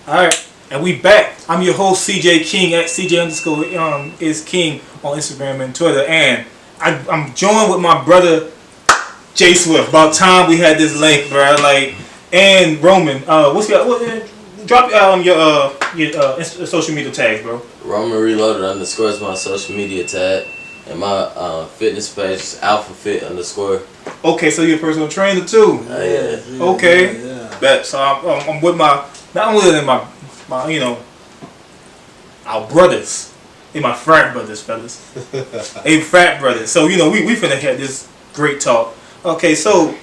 Alright, and we back. I'm your host CJ King at CJ underscore is King on Instagram and Twitter, and I'm joined with my brother J Swiff. About time we had this link, bro. Like, and Roman. Drop your social media tags, bro. Roman Reloaded _ is my social media tag, and my fitness page is AlphaFit_. Okay, so you're a personal trainer too. Yeah. Okay. Yeah. Bet. So I'm with my, not only than my our brothers. They my frat brothers, fellas. They frat brothers. So we finna have this great talk. Okay, so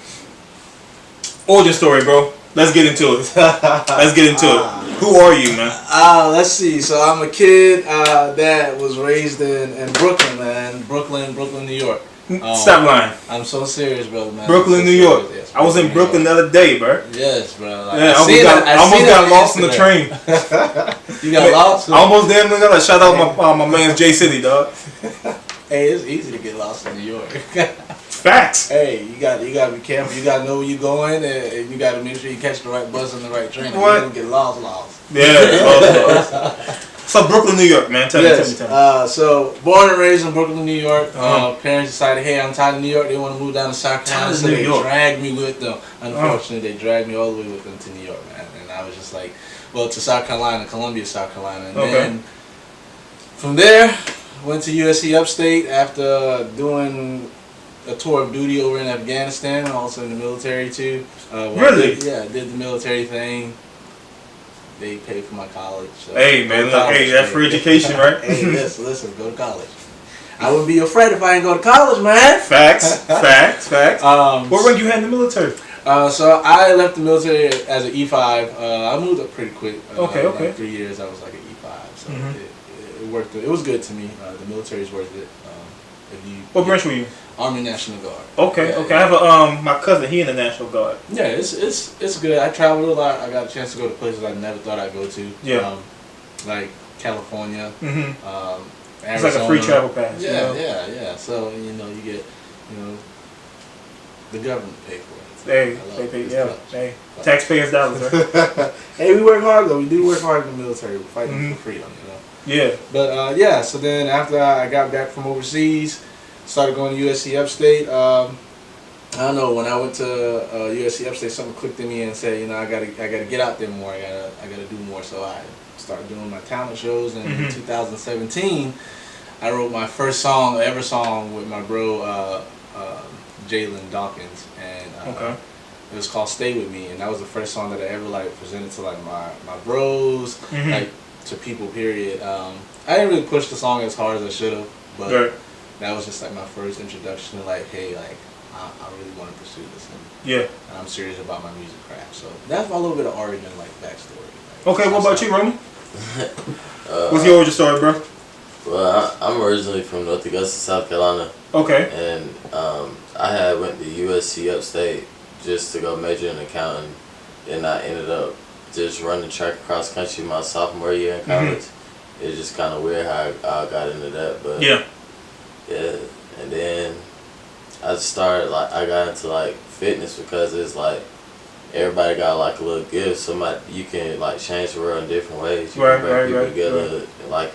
origin story, bro. Let's get into it. Who are you, man? Let's see. So I'm a kid that was raised in Brooklyn, man. Brooklyn, New York. Stop lying. I'm so serious, brother, man. Brooklyn, New York. Yes, I was in Brooklyn the other day, bro. Yes, bro. Like, yeah, I almost got lost on the train. You got lost? I almost damn near got a shout out my man's J City, dog. Hey, it's easy to get lost in New York. Facts. Hey, you got to be careful. You got to know where you're going, and you got to make sure you catch the right bus and the right train. What? You don't get lost. Yeah. So Brooklyn, New York, man. Tell me. So born and raised in Brooklyn, New York. Parents decided, hey, I'm tired of New York. They want to move down to South Carolina, so they dragged me with them. Unfortunately, they dragged me all the way with them to New York, man. And I was just like, well, to South Carolina, Columbia, South Carolina. And then from there, went to USC Upstate after doing a tour of duty over in Afghanistan, also in the military too. Really? I did the military thing. They paid for my college. So hey man, look, that's free education, right? Hey, listen, go to college. I wouldn't be afraid if I didn't go to college, man. Facts. What rank you had in the military? So I left the military as an E5. I moved up pretty quick. Okay. Like 3 years, I was like an E5. So it worked. It was good to me. The military's worth it. What branch were you? Army National Guard. Okay. I have my cousin. He in the National Guard. Yeah, it's good. I traveled a lot. I got a chance to go to places I never thought I'd go to. Yeah. Like California. Arizona. It's Arizona. like a free travel pass. Yeah. So you get the government pay for it. Hey, they pay. Yeah. Hey, taxpayers' dollars. Right? Hey, we work hard though. We do work hard in the military. We're fighting for freedom. Yeah. But so then after I got back from overseas, started going to USC Upstate. I don't know, when I went to USC Upstate, something clicked in me and said, I gotta get out there more. I gotta do more. So I started doing my talent shows. And in 2017, I wrote my first ever song with my bro Jalen Dawkins, and it was called "Stay With Me," and that was the first song that I ever presented to my bros, to people. Period. I didn't really push the song as hard as I should have, but that was just my first introduction to hey, I really want to pursue this, and I'm serious about my music craft. So that's my little bit of origin, backstory. Okay, what about you, Roman? What's your origin story, bro? Well, I'm originally from North Augusta, South Carolina. Okay. And I had went to USC Upstate just to go major in accounting, and I ended up just running track across country my sophomore year in college. It's just kind of weird how I got into that, but yeah. And then I started I got into fitness because it's everybody got a little gift. You can change the world in different ways. You can bring people together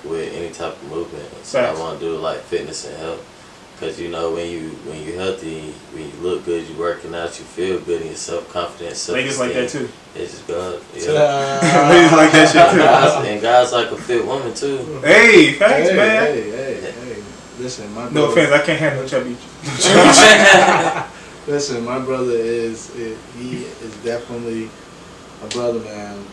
with any type of movement. So I want to do fitness and health. Because when you healthy, when you look good, you working out, you feel good, and you're self-confident. Ladies like that too. It's just God. Yeah. Ladies like that shit too. And guys like a fit woman too. Hey, thanks, man. Hey. Listen, my brother. No offense, I can't handle chubby. Listen, my brother he is definitely a brother, man.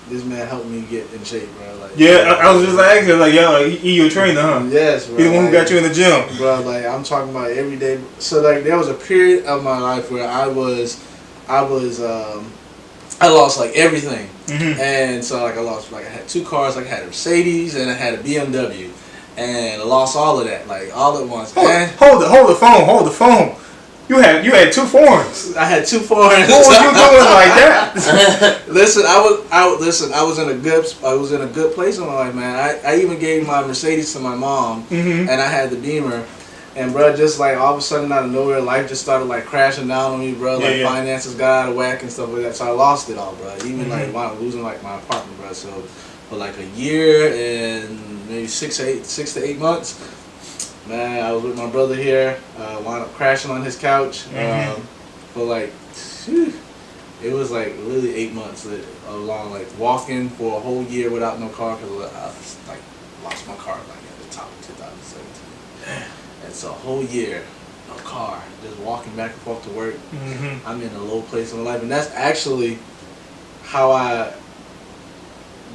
This man helped me get in shape, bro. I was just asking, he your trainer, huh? Yes, bro. He the one who got you in the gym, bro. I'm talking about every day. So there was a period of my life where I lost everything, and so I lost I had 2 cars, I had a Mercedes and I had a BMW, and I lost all of that all at once. Hold the phone. You had 2 foreigns. I had 2 foreigns. What was you doing like that? Listen, I was in a good place in my life, man. I even gave my Mercedes to my mom, and I had the Beamer, And bro, just like all of a sudden out of nowhere, life just started like crashing down on me, bro. Like finances got out of whack and stuff like that. So I lost it all, bro. Even like losing like my apartment, bro. So for like a year and maybe 6 to 8 months, man, I was with my brother here. Wound up crashing on his couch. For like, it was like literally 8 months along, like walking for a whole year without no car because I like lost my car like at the top of 2017. And so a whole year, no car, just walking back and forth to work. I'm in a low place in my life, and that's actually how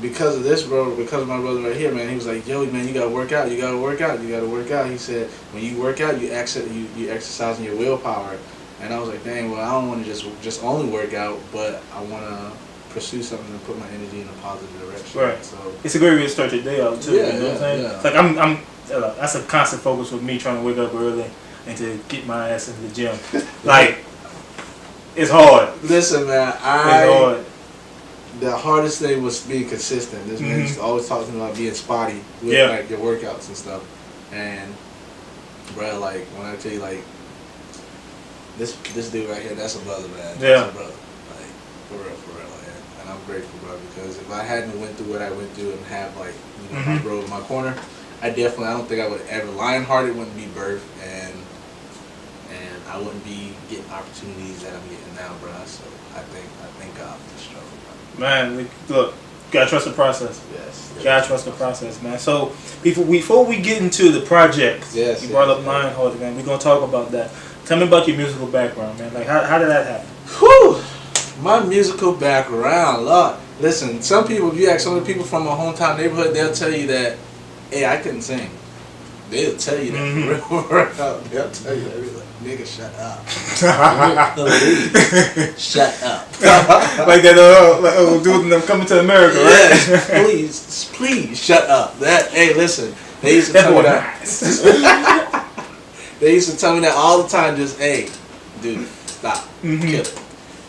because of this, bro, because of my brother right here, man, he was like, yo, man, you gotta work out, you gotta work out, you gotta work out. He said, when you work out, you exercising your willpower. And I was like, dang, well, I don't want to just only work out, but I want to pursue something and put my energy in a positive direction. Right. So it's a great way to start your day out too. Yeah, you know what I'm saying? yeah. It's like that's a constant focus with me trying to wake up early and to get my ass into the gym. Like, it's hard. Listen, man, it's hard. The hardest thing was being consistent. This man used to always talk to me about being spotty with like your workouts and stuff. And bro, like when I tell you, like this dude right here, that's a brother, man. That's a brother. Like for real, man. And I'm grateful, bro, because if I hadn't went through what I went through and have like my bro in my corner, I don't think I would ever. Lionhearted wouldn't be birthed, and I wouldn't be getting opportunities that I'm getting now, bro. So I thank God for the struggle, bro. Man, look, you gotta trust the process. Yes. You gotta trust the process, man. So before we get into the project, you brought up Lionhearted, man. We're gonna talk about that. Tell me about your musical background, man. Like how did that happen? Whew. My musical background, Lord. Listen, some people, if you ask some of the people from my hometown neighborhood, they'll tell you that, hey, I couldn't sing. They'll tell you that for real. They'll tell you that. They'll be like, nigga, shut up. Shut up. Like that dude in them Coming to America, right? Yes, please, shut up. Hey, listen. They used to tell me that. They used to tell me that all the time, just, hey, dude, stop. Kill it.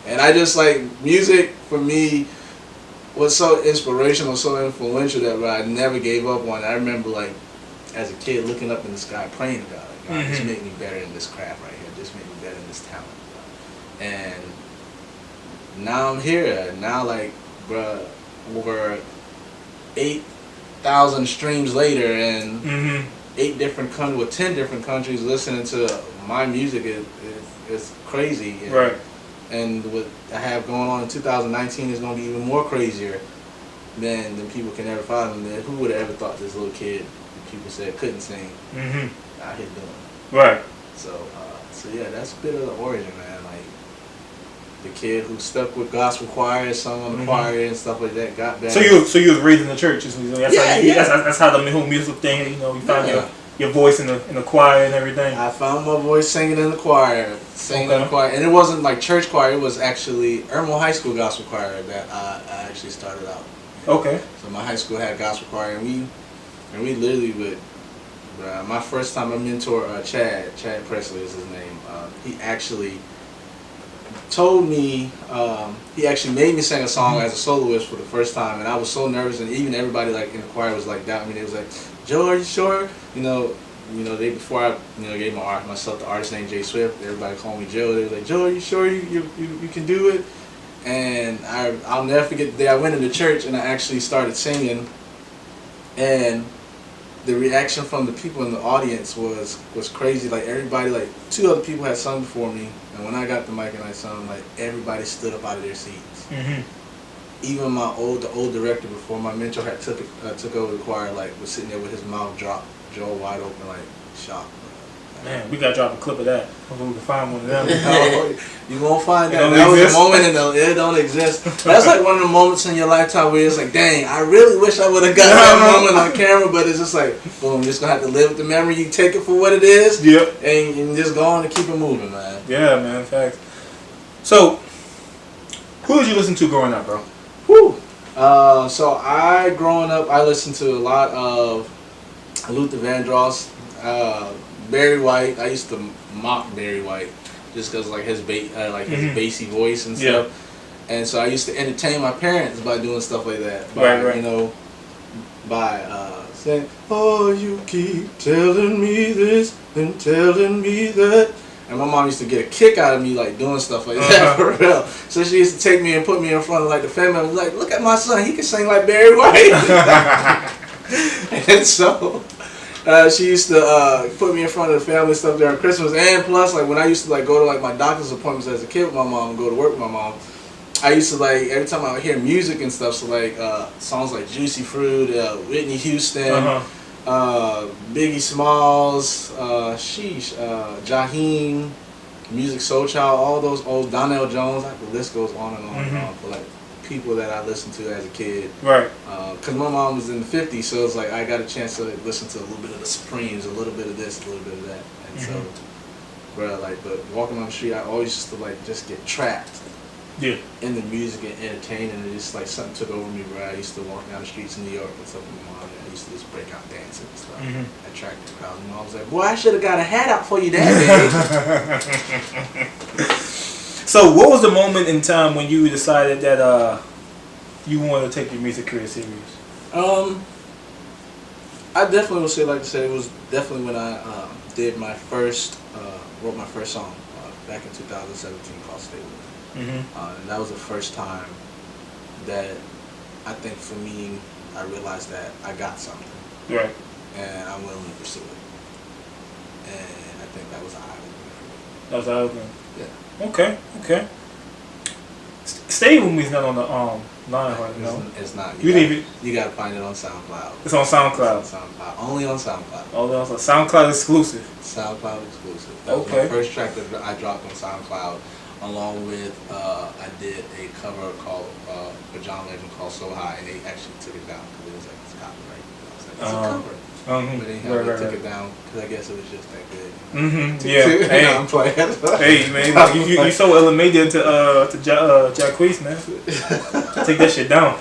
And I just like, music for me was so inspirational, so influential that I never gave up on it. I remember like, as a kid looking up in the sky, praying to God, like, God, just make me better in this craft right here. Just make me better in this talent. And now I'm here. Now like, bruh, over 8,000 streams later and 10 different countries listening to my music is crazy. And, right. And what I have going on in 2019 is going to be even more crazier than people can ever fathom. Who would have ever thought this little kid, people said couldn't sing, out here doing it. Right. So yeah, that's a bit of the origin, man. Like the kid who stuck with gospel choir, sung on the choir and stuff like that, got back. So you was raised in the church. That's how the whole music thing. You know, you found your voice in the choir and everything. I found my voice singing in the choir, in the choir, and it wasn't like church choir. It was actually Irmo High School gospel choir that I actually started out. Okay. So my high school had gospel choir, and we literally would. My first time, my mentor, Chad Presley is his name. He actually told me, he actually made me sing a song as a soloist for the first time, and I was so nervous, and even everybody like in the choir was like doubting me. They was like, Joe, are you sure? You know, they before I gave myself the artist name Jay Swift, everybody called me Joe. They were like, Joe, are you sure you can do it? And I'll never forget the day I went into church and I actually started singing, and the reaction from the people in the audience was crazy. Like everybody, like 2 other people had sung before me, and when I got the mic and I sung, like everybody stood up out of their seats. Even the old director before my mentor had took over the choir, like was sitting there with his mouth dropped, jaw wide open, like shocked. Man, we gotta drop a clip of that. Hopefully we can find one of them. You won't find that. That was a moment it don't exist. That's like one of the moments in your lifetime where it's like, dang, I really wish I would have got that moment on camera, but it's just like, boom, you're just gonna have to live with the memory. You take it for what it is. Yep. And you just go on and keep it moving, man. Yeah, man, facts. So, who did you listen to growing up, bro? Whew. So growing up, I listened to a lot of Luther Vandross, Barry White. I used to mock Barry White just because like his his bassy voice and stuff. And so I used to entertain my parents by doing stuff like that. By saying, "Oh, you keep telling me this and telling me that." And my mom used to get a kick out of me like doing stuff like that for real. So she used to take me and put me in front of like the family. I was like, "Look at my son, he can sing like Barry White." And so she used to put me in front of the family stuff during Christmas, and plus like when I used to like go to like my doctor's appointments as a kid with my mom and go to work with my mom, I used to like every time I would hear music and stuff, so like songs like Juicy Fruit, Whitney Houston, Biggie Smalls, Jaheim, Music Soul Child, all those old Donnell Jones, like the list goes on and on and on for like people that I listened to as a kid. Right. Because my mom was in the 50s, so it's like I got a chance to like, listen to a little bit of the Supremes, a little bit of this, a little bit of that, and so, bro, like, but walking on the street, I always used to like just get trapped. Yeah. In the music and entertaining, and it just like something took over me, bro. I used to walk down the streets in New York and stuff with my mom, and I used to just break out dancing and stuff. Attract the crowd. And I was like, "Boy, I should have got a hat out for you that day." So, what was the moment in time when you decided that you wanted to take your music career serious? I definitely would say, like I said, it was definitely when I did my first, wrote my first song back in 2017 called "Stay With Me." And that was the first time that I think for me, I realized that I got something. Right. And I'm willing to pursue it. And I think that was an eye-opener for me. That was eye-opener. Yeah. Okay. Stay With Me is not on the Lionhearted, no? It's not. You gotta find it on SoundCloud. It's on SoundCloud. It's on SoundCloud. Only on SoundCloud. Only on SoundCloud exclusive. SoundCloud exclusive. That was my first track that I dropped on SoundCloud. Along with, I did a cover called, for John Legend called So High, and they actually took it down because it was like, it's copyright. I was like, it's a cover. But anyhow, they took it down because I guess it was just that good. Hey, I'm playing. Hey, man, you so elevated to Jacquees, man. Take that shit down.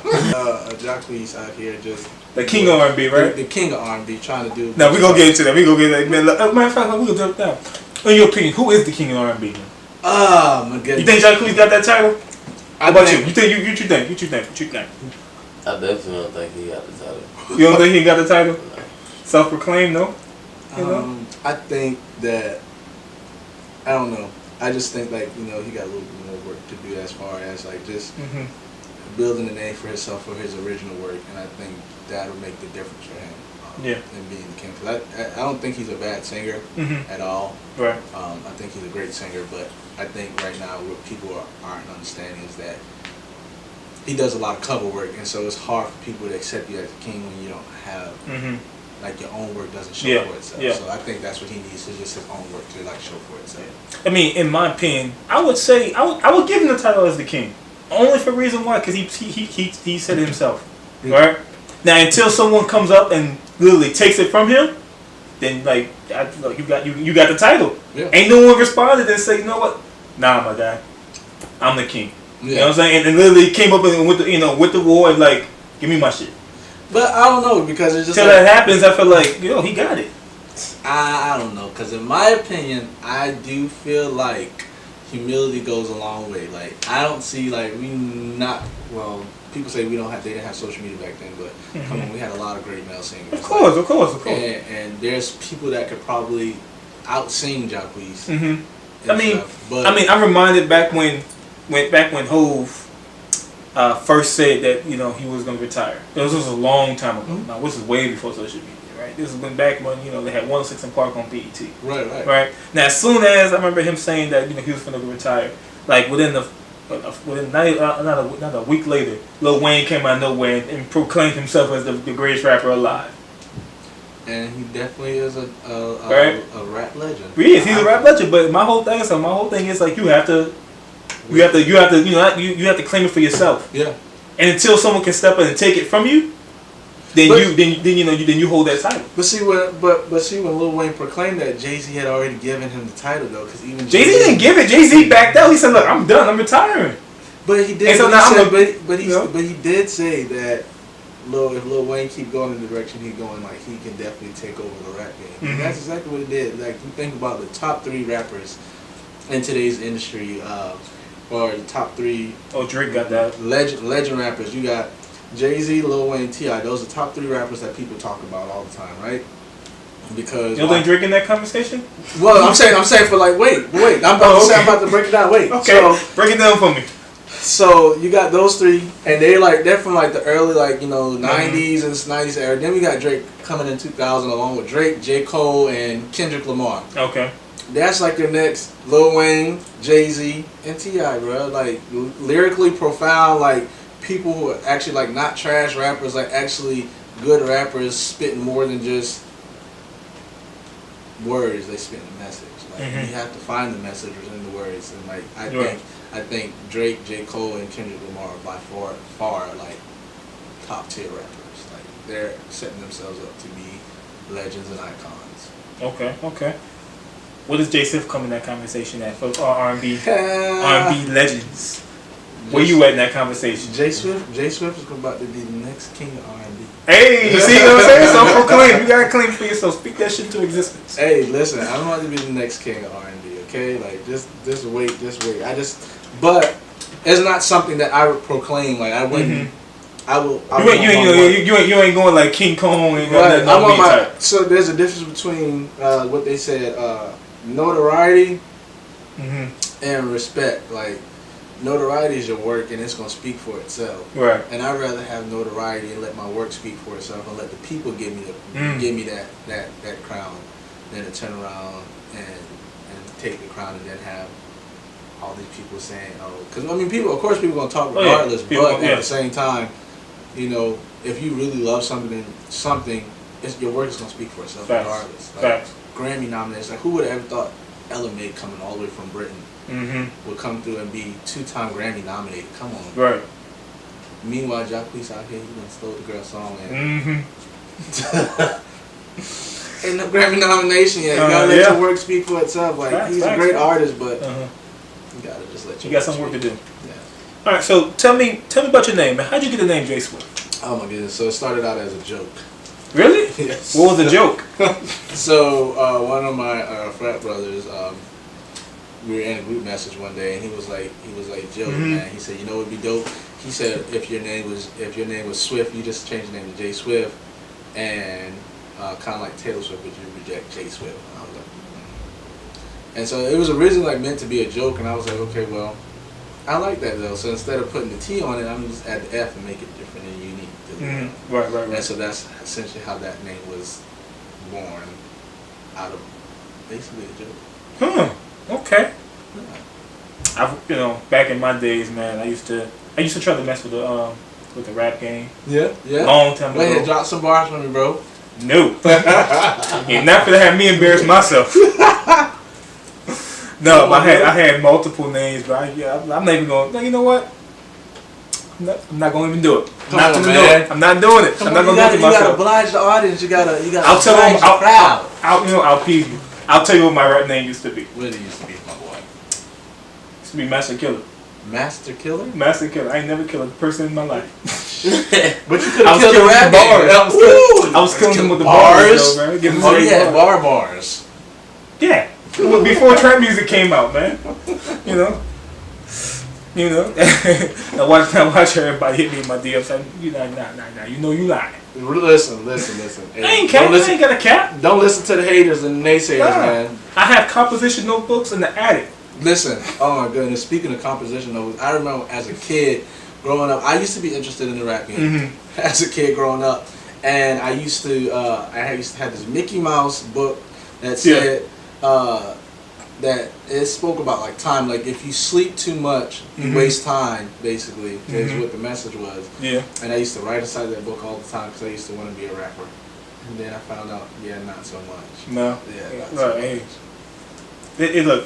Jacquees out here just... The king of R&B, right? The king of R&B, trying to do... Now, we're going to get into that. We're going to get that. Man, matter of fact, we're going to drop down. In your opinion, who is the king of R&B, man? Oh my goodness. You think Jacquees got that title? How about you? You think? What you think? I definitely don't think he got the title. You don't think he got the title? No. Self-proclaimed, no? I think that, I don't know. I just think like, he got a little bit more work to do as far as like just building a name for himself for his original work, and I think that would make the difference for him. And being the king, because I don't think he's a bad singer at all. Right. I think he's a great singer, but I think right now what people aren't understanding is that he does a lot of cover work, and so it's hard for people to accept you as a king when you don't have like your own work doesn't show for itself. So I think that's what he needs, is just his own work to like show for itself. I mean, in my opinion, I would say I would give him the title as the king, only for reason why, because he said it himself, right? Now, until someone comes up and literally takes it from him, then like you got the title. Ain't no one responded and said, you know what? Nah, my guy, I'm the king. You know what I'm saying? And literally came up and with the war and like, give me my shit. But I don't know, because it's just till that happens, I feel like he got it. I don't know, because in my opinion, I do feel like humility goes a long way. Like I don't see like people say they didn't have social media back then, but come on, we had a lot of great male singers. Of course. And there's people that could probably out-sing Jacquees. I I'm reminded back when Hov first said that he was going to retire. This was a long time ago. Now this is way before social media, right? This was back when they had 106 and Park on BET. Right. Now as soon as I remember him saying that he was going to retire, like within not a week later, Lil Wayne came out of nowhere and proclaimed himself as the greatest rapper alive. And he definitely is a rap legend. He's a rap legend. But my whole thing is like you have to claim it for yourself. Yeah. And until someone can step in and take it from you, then you hold that title. But see when Lil Wayne proclaimed that, Jay-Z had already given him the title though, because even Jay-Z didn't give it. Jay-Z backed out. He said, "Look, I'm done. I'm retiring." But he did. But he did say that if Lil Wayne keep going in the direction he's going, like he can definitely take over the rap game. And that's exactly what he did. Like you think about the top 3 rappers in today's industry, or the top 3. Oh, Drake got that. Legend rappers. You got Jay-Z, Lil Wayne, T.I. Those are top 3 rappers that people talk about all the time, right? Because you don't think Drake in that conversation? Well, I'm saying for like wait. I'm about to break it down. Wait. Okay. So, break it down for me. So you got those 3, and they're from like the early 90s and 90s era. Then we got Drake coming in 2000 along with Drake, J. Cole, and Kendrick Lamar. Okay. That's like your next Lil Wayne, Jay-Z, and T.I., bro. Like lyrically profound, like people who are actually like not trash rappers, like actually good rappers spitting more than just words. They spit a message. Like you have to find the message within the words, and like I think Drake, J. Cole, and Kendrick Lamar are by far like top tier rappers. Like they're setting themselves up to be legends and icons. Okay. What does J. Swift come in that conversation at for R&B legends? Where you at in that conversation? J. Swift is about to be the next king of R&B. Hey, you see what I'm saying? So proclaim. You gotta claim for yourself. Speak that shit into existence. Hey, listen, I'm about to be the next king of R&B. Okay, like just wait. But it's not something that I would proclaim. Like I wouldn't. You ain't going like King Kong and right. So there's a difference between what they said, notoriety and respect. Like notoriety is your work and it's gonna speak for itself. Right. And I'd rather have notoriety and let my work speak for itself and let the people give me that crown than to turn around and take the crown and then have all these people saying, oh, because I mean, people gonna talk regardless, but at the same time, you know, if you really love something, your work is gonna speak for itself regardless. Like, Grammy nominations, like who would have ever thought Ella May coming all the way from Britain would come through and be 2-time Grammy nominated? Come on. Right. Meanwhile, Jacquees out here, he done stole the girl's song and ain't no Grammy nomination yet. You gotta let your work speak for itself. Like he's a great artist, but you gotta just let you. You got some work to do. Yeah. All right. So tell me about your name, man. How'd you get the name J. Swift? Oh my goodness. So it started out as a joke. Really? Yes. What was the joke? So one of my frat brothers, we were in a group message one day, and he was like, Joe, man. He said, you know, it'd be dope. He said, if your name was Swift, you just change the name to J. Swift, and kind of like Taylor Swift, but you reject J. Swift. And I was like, and so it was originally like meant to be a joke, and I was like, okay, well, I like that though. So instead of putting the T on it, I'm just add the F and make it different and unique. Right. And so that's essentially how that name was born, out of basically a joke. Okay. Back in my days, man, I used to try to mess with the rap game. Yeah. Long time ago. Go ahead, drop some bars for me, bro. No. You're not gonna have me embarrass myself. No, I had multiple names, but I'm not even going. No, you know what? I'm not going to even do it. I'm not doing it. I'm not doing it. I'm not going to do it myself. You gotta oblige the audience. You gotta I'll tell them. I'll appease you. I'll tell you what my rap name used to be. What it used to be, my boy? It used to be Master Killer. Master Killer? Master Killer. I ain't never killed a person in my life. But you could have killed a rap bars. I was killing them with the bars. Though, man. You had bars. Yeah. Before trap music came out, man. You know. Now watch everybody hit me in my DMs. You know you lying. Listen. Hey, I ain't got a cap. Don't listen to the haters and the naysayers, man. I have composition notebooks in the attic. Listen, oh my goodness. Speaking of composition notebooks, I remember as a kid growing up, I used to be interested in the rap game. As a kid growing up, and I used to have this Mickey Mouse book that said. That it spoke about like time, like if you sleep too much, you waste time. Basically, is what the message was. Yeah. And I used to write inside that book all the time because I used to want to be a rapper. And then I found out, not so much. No. Yeah. Look,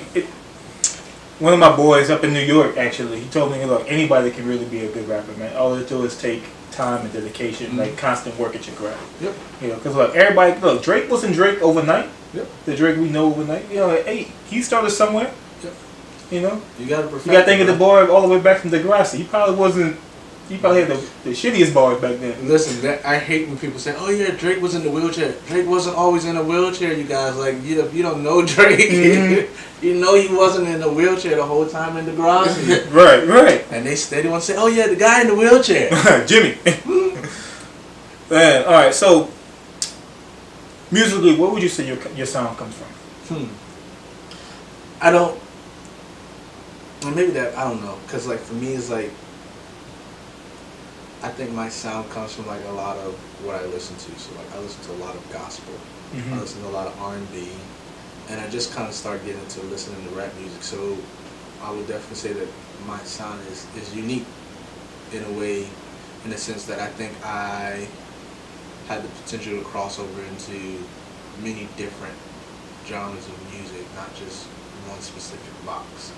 one of my boys up in New York actually, he told me, look, anybody can really be a good rapper, man. All they do is take time and dedication, like constant work at your craft. Yep. Because look, Drake wasn't Drake overnight. Yep. The Drake we know overnight. Hey, he started somewhere. Yep. You got to think of the boy all the way back from Degrassi. He probably had the shittiest bars back then. Listen, I hate when people say, "Oh yeah, Drake was in the wheelchair." Drake wasn't always in a wheelchair, you guys. Like you don't know Drake. You know he wasn't in a wheelchair the whole time in Degrassi. Right. And they steady want to say, "Oh yeah, the guy in the wheelchair, Jimmy." Man, all right. So musically, what would you say your sound comes from? I don't. Well, maybe that I don't know, cause like for me it's like I think my sound comes from like a lot of what I listen to. So like I listen to a lot of gospel, I listen to a lot of R&B, and I just kind of started getting into listening to rap music. So I would definitely say that my sound is unique in a way, in the sense that I think I had the potential to cross over into many different genres of music, not just one specific box.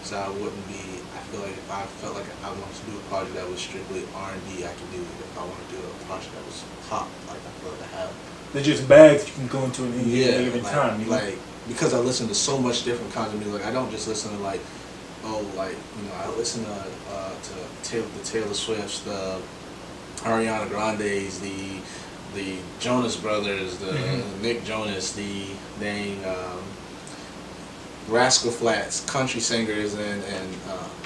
So I wouldn't be, I feel like if I felt like I wanted to do a project that was strictly R&B, I could do it. If I want to do a project that was pop, like I feel like I have. They're just bags you can go into at any given time. You know? Like, because I listen to so much different kinds of music, like I don't just listen to like, I listen to the Taylor Swifts, the Ariana Grandes, the Jonas Brothers, the Nick Jonas, the dang Rascal Flatts, country singers, and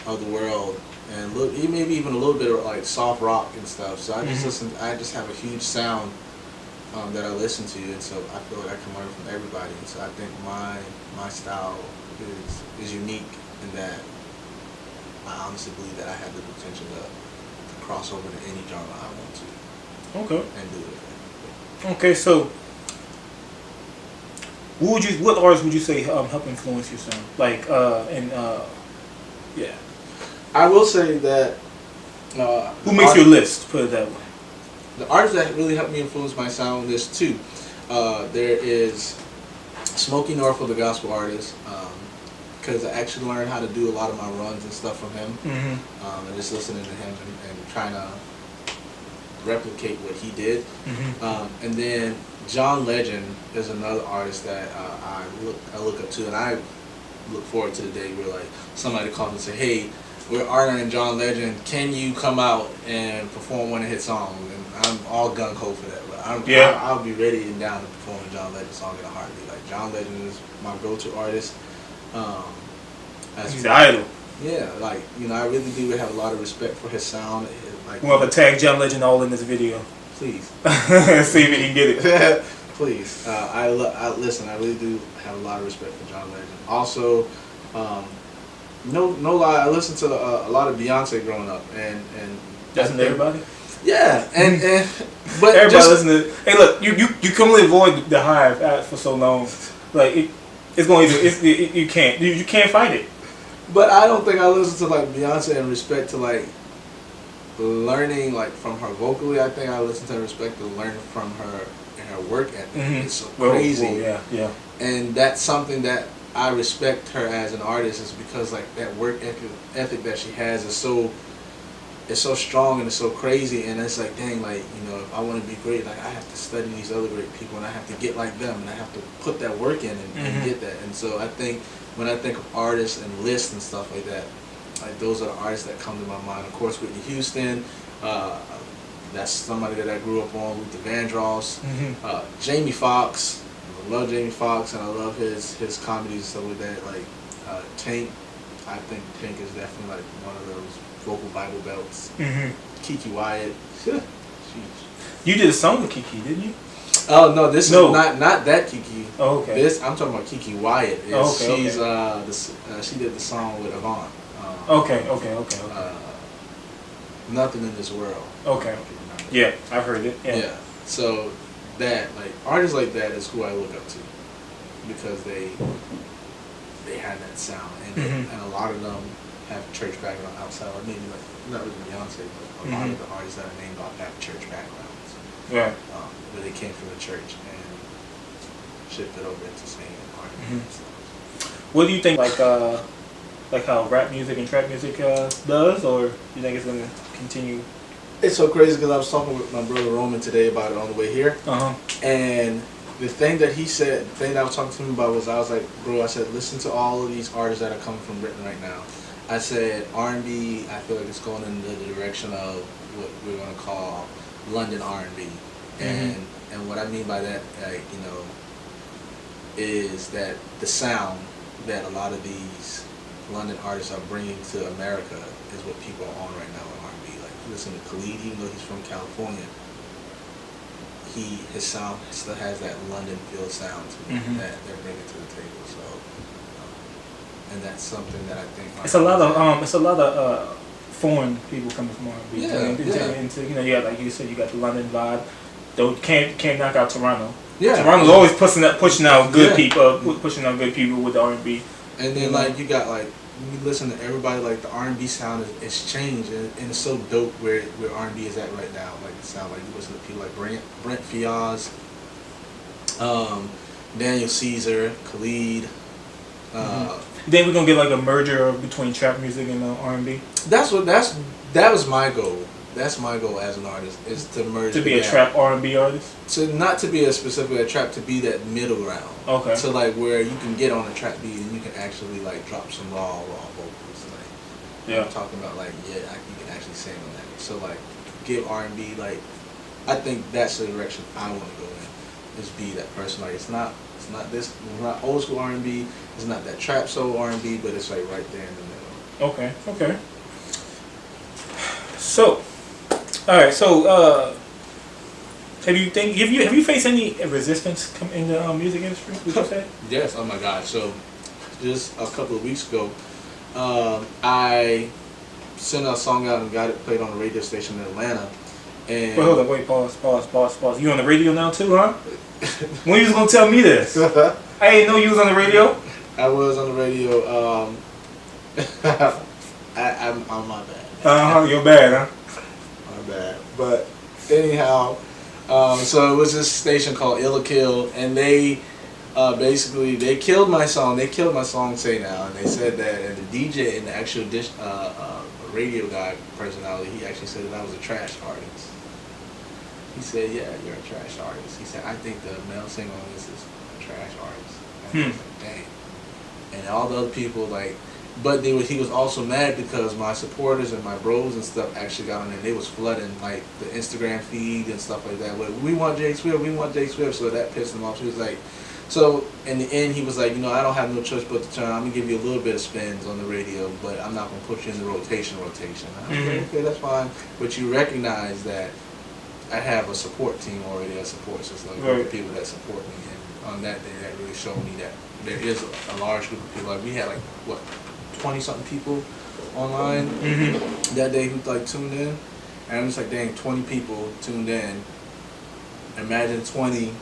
of the world, and maybe even a little bit of like soft rock and stuff. So I just listen. I just have a huge sound that I listen to, and so I feel like I can learn from everybody. And so I think my style is unique in that I honestly believe that I have the potential to cross over to any genre I want to. Okay. And do it. Okay, so what artists would you say help influence your sound? Like yeah. I will say that. Who makes your list? Put it that way. The artists that really helped me influence my sound, there's two. There is Smokey Norfolk, the gospel artist, because I actually learned how to do a lot of my runs and stuff from him, and just listening to him and trying to replicate what he did. And then John Legend is another artist that I look up to, and I look forward to the day where like somebody calls and say, "Hey, we're honoring John Legend. Can you come out and perform one of his songs?" And I'm all gun ho for that. But I'll be ready and down to perform a John Legend song in a heartbeat. Like John Legend is my go-to artist. He's the idol. Yeah, like I really do have a lot of respect for his sound. Like, we'll have to tag John Legend all in this video. Please. See if he can get it. Please. I listen. I really do have a lot of respect for John Legend. Also, no lie, I listened to a lot of Beyonce growing up, and doesn't everybody? Yeah, and but everybody listen to. Hey, look, you can only avoid the Hive for so long. Like it's going to you can't fight it. But I don't think I listen to like Beyonce in respect to like learning like from her vocally. I think I listen to her respect to learning from her and her work ethic. It's so crazy. Yeah. And that's something that I respect her as an artist, is because like that work ethic that she has is so strong and it's so crazy, and it's like, dang, like if I want to be great, like I have to study these other great people and I have to get like them and I have to put that work in and get that. And so I think when I think of artists and lists and stuff like that, like those are the artists that come to my mind. Of course, Whitney Houston, that's somebody that I grew up on. Luther Vandross, Jamie Foxx. I love Jamie Foxx and I love his comedies and stuff like that. Like Tank, I think Tank is definitely like one of those vocal Bible belts. Kiki Wyatt. You did a song with Kiki, didn't you? Oh no, this is not that Kiki. Oh, okay. I'm talking about Kiki Wyatt. She did the song with Avant. Okay. Nothing in This World. Okay. Yeah, I've heard it. Yeah. So that artists like that is who I look up to, because they have that sound, and a lot of them have church background outside, or maybe like not really Beyonce, but a lot of the artists that I named off have church backgrounds. Yeah. Where they came from the church and shifted over into singing and R&B and stuff. What do you think, like how rap music and trap music does, or do you think it's going to continue? It's so crazy because I was talking with my brother Roman today about it on the way here, and the thing that he said, the thing that I was talking to him about was, I was like, bro, I said, listen to all of these artists that are coming from Britain right now. I said, R&B, I feel like it's going in the direction of what we're going to call London R&B. And what I mean by that, is that the sound that a lot of these London artists are bringing to America is what people are on right now with R&B. Like, listen to Khalid, even though he's from California, his sound still has that London feel sound to it that they're bringing to the table. So, and that's something that I think it's a lot of foreign people coming from R&B. Into, you know, you got, like you said, you got the London vibe. Though can't knock out Toronto. Yeah, Toronto's always pushing out good people, pushing out good people with the R&B. And then like you got like you listen to everybody, like the R&B sound is changed, and it's so dope where R&B is at right now. Like the sound, like you listen to people like Brent Fiaz, Daniel Caesar, Khalid. Then we're gonna get like a merger between trap music and R&B. That was my goal. That's my goal as an artist, is to merge. To be a trap R&B artist. To not to be specifically a trap, to be that middle ground. Okay. So like where you can get on a trap beat and you can actually like drop some raw vocals. Like, yeah. I'm talking about like you can actually sing on that. So like give R&B, like I think that's the direction I want to go in. Is be that person. Like it's not old school R&B. It's not that trap soul R&B, but it's like right there in the middle. Okay. So, all right. So, have you faced any resistance in the music industry? Would you say? Yes. Oh my God. So, just a couple of weeks ago, I sent a song out and got it played on a radio station in Atlanta. And hold on. Wait. Pause. You on the radio now too, huh? When you was gonna tell me this? I didn't know you was on the radio. I was on the radio. I'm my bad. You're bad, huh? My bad. But anyhow, so it was this station called Illa Kill, and they basically they killed my song. They killed my song "Say Now," and they said that, and the DJ and the actual radio guy personality, he actually said that I was a trash artist. He said, "Yeah, you're a trash artist." He said, "I think the male singer on this is a trash artist." And I was like, dang. And all the other people like. But he was also mad because my supporters and my bros and stuff actually got on there. They was flooding like the Instagram feed and stuff like that. We want Jay Swift, so that pissed him off. He was like, so in the end he was like, I don't have no choice but to turn. I'm gonna give you a little bit of spins on the radio, but I'm not gonna put you in the rotation. I was like, okay, that's fine. But you recognize that I have a support team already that supports us, like group of people that support me. And on that day, that really showed me that there is a large group of people. Like we had 20-something people online that day who like tuned in, and I'm just like, dang, 20 people tuned in. Imagine 20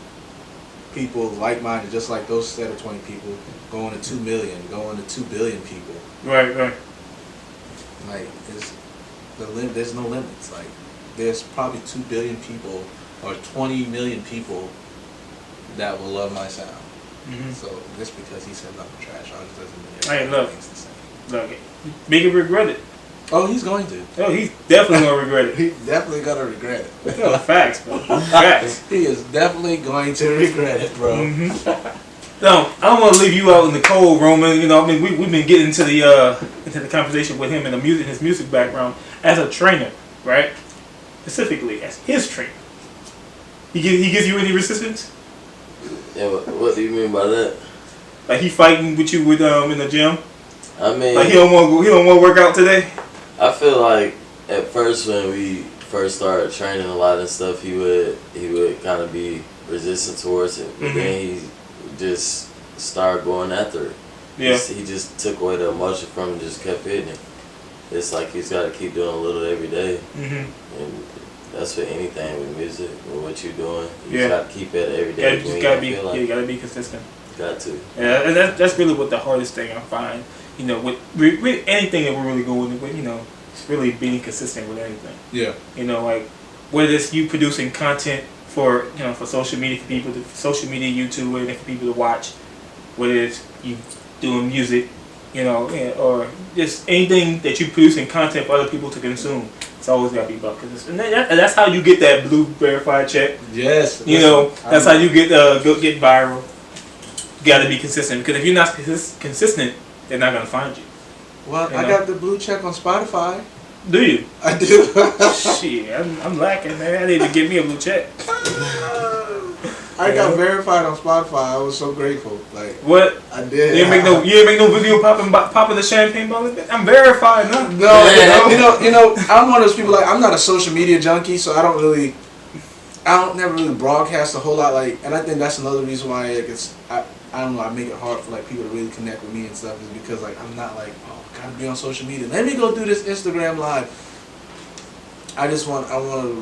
people like-minded, just like those set of 20 people, going to 2 million, going to 2 billion people. Right. Like, there's no limits. Like, there's probably 2 billion people or 20 million people that will love my sound. So just because he said I'm a trash artist doesn't mean everything's the same. Look, make him regret it. Oh, he's going to. Oh, he's definitely going to regret it. He's definitely going to regret it. No, facts, bro. Facts. He is definitely going to regret it, bro. No, I don't want to leave you out in the cold, Roman. We've been getting into the conversation with him and his music background as a trainer, right? Specifically as his trainer. He gives you any resistance? Yeah, what do you mean by that? Like he fighting with you in the gym? I mean, like he don't want to work out today. I feel like at first when we first started training a lot of stuff, he would kind of be resistant towards it, but then he just started going after it. Yeah, he just took away the emotion from it and just kept hitting it. It's like he's got to keep doing a little every day, and that's for anything with music or what you're doing. You just got to keep it every day. You got to be consistent. Got to. Yeah, and that's really what the hardest thing I find. With anything that we're really going with, it's really being consistent with anything. Yeah. Like whether it's you producing content for social media for people, social media, YouTube, and for people to watch, whether it's you doing music, or just anything that you producing content for other people to consume. It's always got to be about consistent. And that's how you get that blue verified check. Yes. That's how you get viral. You got to be consistent, because if you're not consistent, they're not gonna find you. Well, I got the blue check on Spotify. Do you? I do. Shit, I'm lacking, man. I need to get me a blue check. I got verified on Spotify. I was so grateful. Like what? I did. You didn't make no video popping the champagne bottle. I'm verified, huh? No, I'm one of those people. Like I'm not a social media junkie, so I don't really. I don't never really broadcast a whole lot, like, and I think that's another reason why like, I don't know, I make it hard for like people to really connect with me and stuff, is because like I'm not like, oh, gotta be on social media. Let me go do this Instagram live. I want to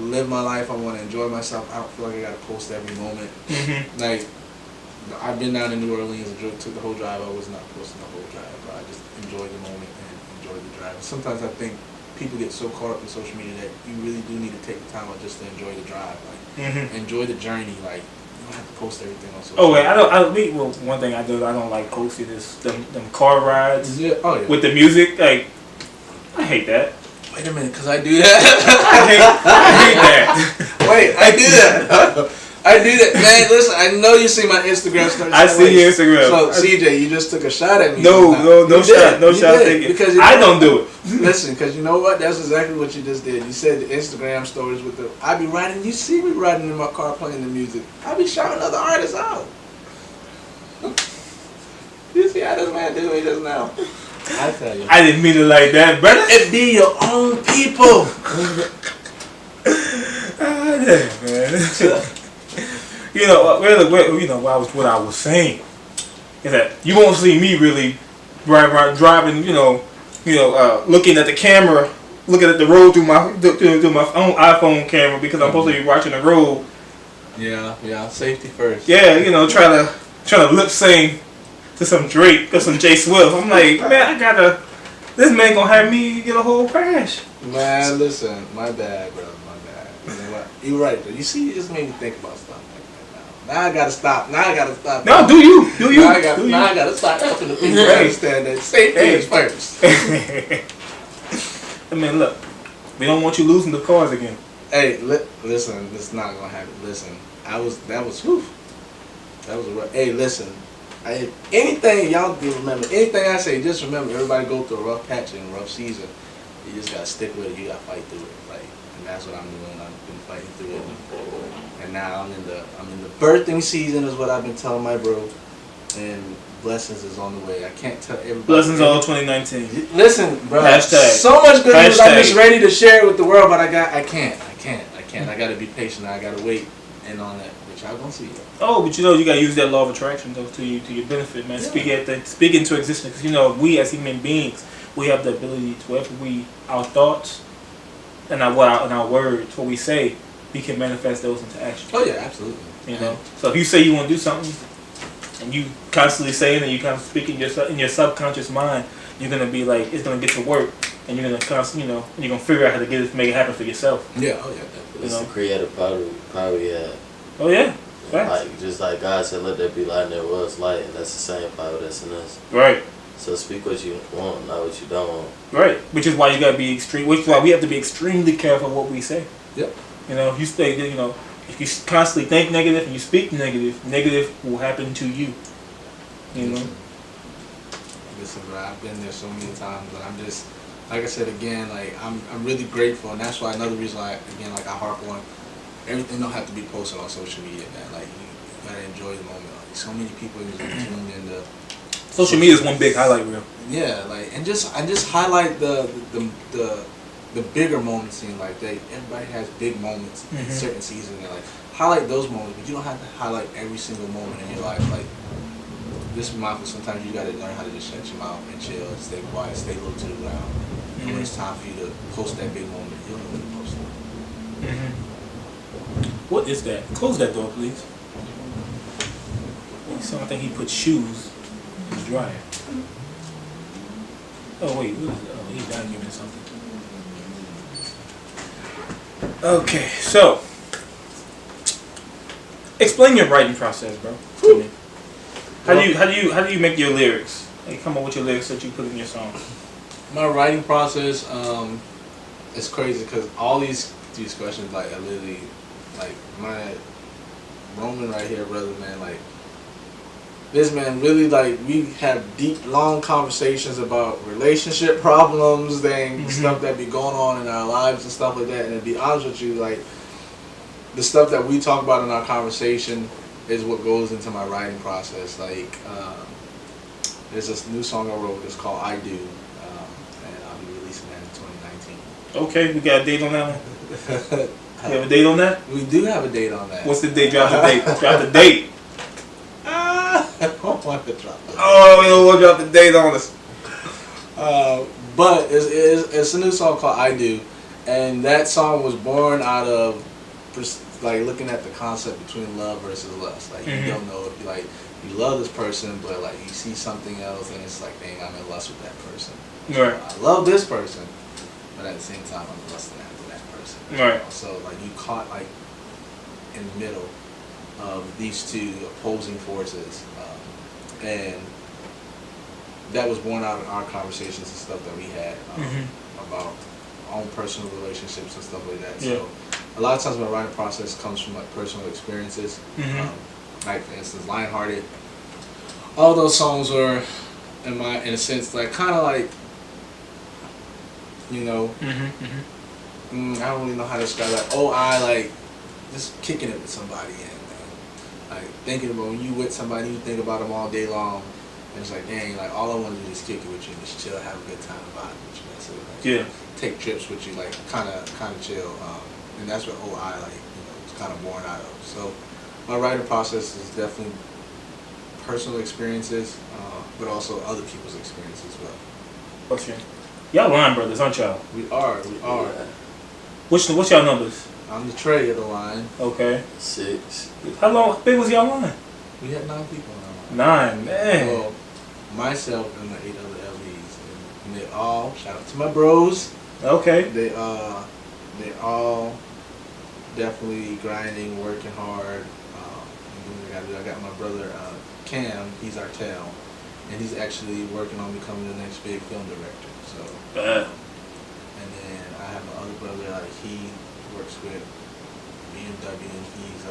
live my life. I want to enjoy myself. I don't feel like I gotta post every moment. Mm-hmm. Like, I've been down in New Orleans and took the whole drive. I was not posting the whole drive, but I just enjoyed the moment and enjoyed the drive. Sometimes I think people get so caught up in social media that you really do need to take the time out just to enjoy the drive. Like, enjoy the journey. Like, you don't have to post everything on social media. Well, one thing I don't like posting is them car rides Yeah. with the music. Like, I hate that. Wait a minute, because I do that. I hate that. Wait, I do that. I do that, man. Listen, I know you see my Instagram stories. I see your Instagram. So, CJ, you just took a shot at me. No shot taken. Because I don't do it. Listen, because you know what? That's exactly what you just did. You said the Instagram stories with the. I be riding. You see me riding in my car playing the music. I be shouting other artists out. You see how this man did me just now? I tell you. I didn't mean it like that, brother. It be your own people. Man. What I was saying is that you won't see me really driving, looking at the camera, looking at the road through my own iPhone camera, because I'm supposed to be watching the road. Yeah, safety first. Yeah, trying to lip sync to some Drake or some J Swift. I'm like, man, this man gonna have me get a whole crash. Man, listen, my bad, bro, my bad. You know what? You're right, though. You see, it just made me think about stuff like that now. Now I gotta stop. No, do you? Now I gotta stop helping the people understand that safety is first. I mean, look, we don't want you losing the cars again. Hey, listen, it's not gonna happen. Listen, that was a hey, listen. Anything y'all do, remember, anything I say, just remember, everybody go through a rough patch and a rough season. You just gotta stick with it. You gotta fight through it, like, and that's what I'm doing. I've been fighting through it, and now I'm in the birthing season, is what I've been telling my bro. And blessings is on the way. I can't tell everybody. Blessings all 2019. Listen, bro. Hashtag. So much good news. I'm just ready to share it with the world, but I can't. I gotta be patient. I gotta wait, and on that, which I won't see. Oh, but you gotta use that law of attraction though to your benefit, man. Yeah. Speak into existence, because we as human beings, we have the ability to, whatever our thoughts and our words, what we say, we can manifest those into action. Oh yeah, absolutely. So if you say you want to do something, and you constantly saying and you kind of speak in your subconscious mind, you're gonna be like, it's gonna get to work, and you're gonna constantly, and you're gonna figure out how to make it happen for yourself. Yeah. Oh yeah. Definitely. It's the creative power we have. Oh yeah. Like, just like God said, let there be light, and there was light, and that's the same power that's in us. Right. So speak what you want, not what you don't want. Right. Which is why you gotta be which is why we have to be extremely careful what we say. Yep. If you say, if you constantly think negative and you speak negative will happen to you. Listen, bro, I've been there so many times, but I'm just, like I said again, like I'm really grateful, and that's why another reason I harp on everything don't have to be posted on social media, man. Like you gotta enjoy the moment. Like, so many people just tuned into social media is one big highlight reel. Yeah, like and just highlight the bigger moments. Everybody has big moments in certain seasons. And like highlight those moments, but you don't have to highlight every single moment in your life. Like this mindful, sometimes you gotta learn how to just shut your mouth and chill, and stay quiet, stay low to the ground. And when it's time for you to post that big moment, you don't really post it. What is that? Close that door, please. So I think he put shoes in the dryer. Oh wait, what is it? Oh, he's vacuuming something. Okay, so explain your writing process, bro, to me. How do you make your lyrics? Like, come up with your lyrics that you put in your song. My writing process, it's crazy because all these questions, like, I literally, like, my Roman right here, brother, man, like, this man really, like, we have deep, long conversations about relationship problems, stuff that be going on in our lives and stuff like that. And to be honest with you, like, the stuff that we talk about in our conversation is what goes into my writing process. Like, there's this new song I wrote. It's called I Do, and I'll be releasing that in 2019. Okay, we got a date on that one? You have a date on that? We do have a date on that. What's the date? Drop the date. Drop the date. I don't want to drop that. Oh, we don't want to drop the date on us. But it's a new song called I Do, and that song was born out of like looking at the concept between love versus lust. Like you don't know if you love this person, but like you see something else, and it's like, dang, I'm in lust with that person. Right. I love this person, but at the same time, I'm lusting after that person. Right. So like you caught like in the middle of these two opposing forces, and that was born out of our conversations and stuff that we had about our own personal relationships and stuff like that. So a lot of times my writing process comes from like personal experiences. Like for instance, Lionhearted. All those songs were, in a sense, like kind of like, you know, I don't really know how to describe that. Oh, I like just kicking it with somebody and like thinking about when you with somebody, you think about them all day long. And it's like, dang, like all I want to do is kick it with you, just chill, have a good time, vibe with you. That's it. Like, take trips with you, like kind of chill. And that's what I like, it's kind of born out of. So my writing process is definitely personal experiences, but also other people's experiences as well. Okay. Y'all line brothers, aren't y'all? We are. What's y'all numbers? I'm the Trey of the line. Okay. 6. How big was y'all line? We had 9 people on our line. 9, man. Well, myself and the 8 other LEs, and they all, shout out to my bros. Okay. They all definitely grinding, working hard. I got my brother Cam. He's our tail, and he's actually working on becoming the next big film director. So, and then I have my other brother. He works with BMW, and he's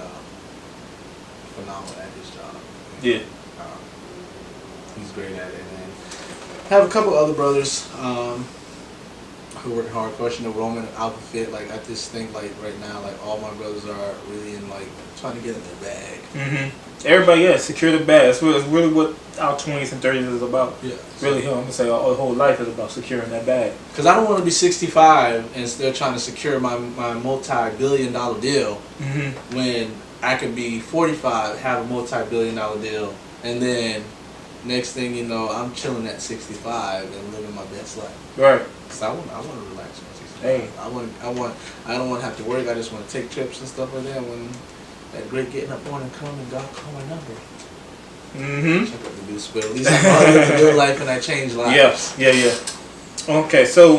phenomenal at his job. Yeah. He's great at it. And I have a couple other brothers who work hard. Of course, Roman and Alpha Fit. Like I just think like right now, like all my brothers are really in like trying to get in their bag. Everybody, secure the bag. That's really what our 20s and 30s is about. Yeah. Really, I'm gonna say our whole life is about securing that bag. Because I don't want to be 65 and still trying to secure my multi-billion-dollar deal when I could be 45, have a multi-billion-dollar deal, and then next thing you know, I'm chilling at 65 and living my best life. Right. So I want to relax when 65. Hey. I don't want to have to work. I just want to take trips and stuff like that. When that great getting up morning come and God call my number. Check out the news, but at least I live a good life and I change lives. Yeah. Okay, so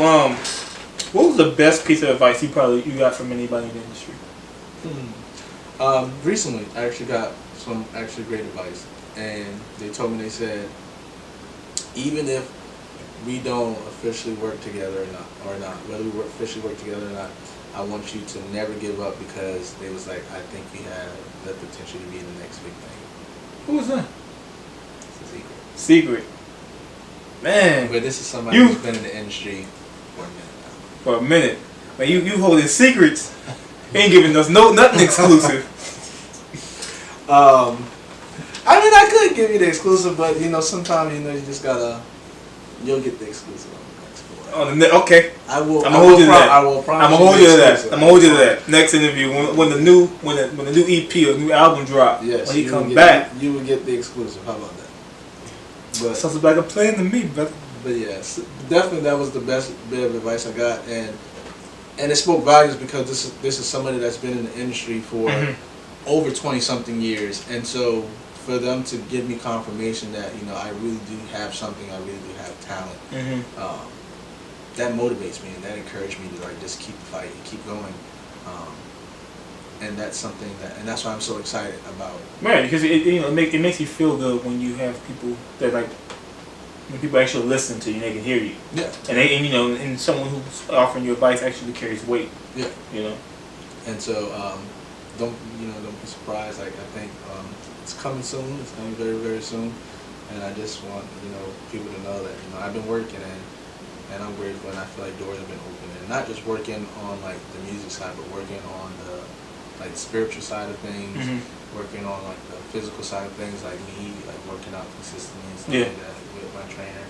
what was the best piece of advice you got from anybody in the industry? Recently, I actually got some actually great advice, and they told me, they said, even if we don't officially work together or not, whether we officially work together or not, I want you to never give up, because they was like, I think we have the potential to be the next big thing. Who was that? It's a Secret. Man. But this is somebody who's been in the industry for a minute now. For a minute. Man, you holding secrets. You ain't giving us nothing exclusive. I mean, I could give you the exclusive, but sometimes you just gotta. You'll get the exclusive on the next one. Okay. I will. I'm gonna hold you to that. I will promise. I'm gonna hold you to that. I'm gonna hold you to that. Next interview, when the new EP or new album drop, yes, when he comes back, you will get the exclusive. How about that? But sounds like a plan to me, brother. But yes, definitely that was the best bit of advice I got, and it spoke volumes, because this is somebody that's been in the industry for over 20-something years, and so for them to give me confirmation that I really do have something, I really do have talent, that motivates me and that encouraged me to just keep fighting, keep going, and that's something and that's why I'm so excited about. Right, because it makes you feel good when you have people that when people actually listen to you, they can hear you. Yeah. And someone who's offering you advice actually carries weight. Yeah. And so don't be surprised. I think it's coming soon. It's coming very, very soon. And I just want people to know that I've been working and I'm grateful, and I feel like doors have been open, and not just working on the music side, but working on the spiritual side of things, working on the physical side of things, like me working out consistently and stuff like that with my trainer,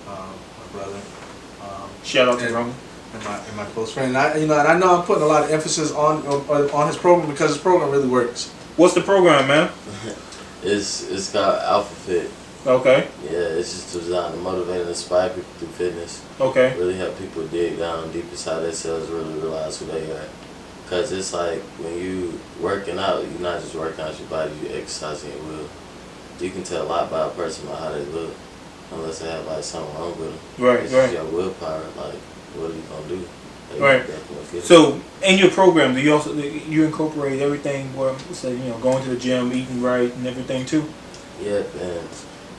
my brother. Shout out to Roman. and my close friend. And I know I'm putting a lot of emphasis on his program because his program really works. What's the program, man? It's called Alpha Fit. Okay. Yeah, it's just designed to motivate and inspire people through fitness. Okay. Really help people dig down deep inside themselves, really realize who they are. Cause it's like when you working out, you're not just working out your body, you exercising your will. You can tell a lot about a person by how they look, unless they have like something wrong with them. Right. It's Right. just your willpower. Like, what are you gonna do? Like, Right. So in your program, do you also incorporate everything where say going to the gym, eating right, and everything too? Yeah, and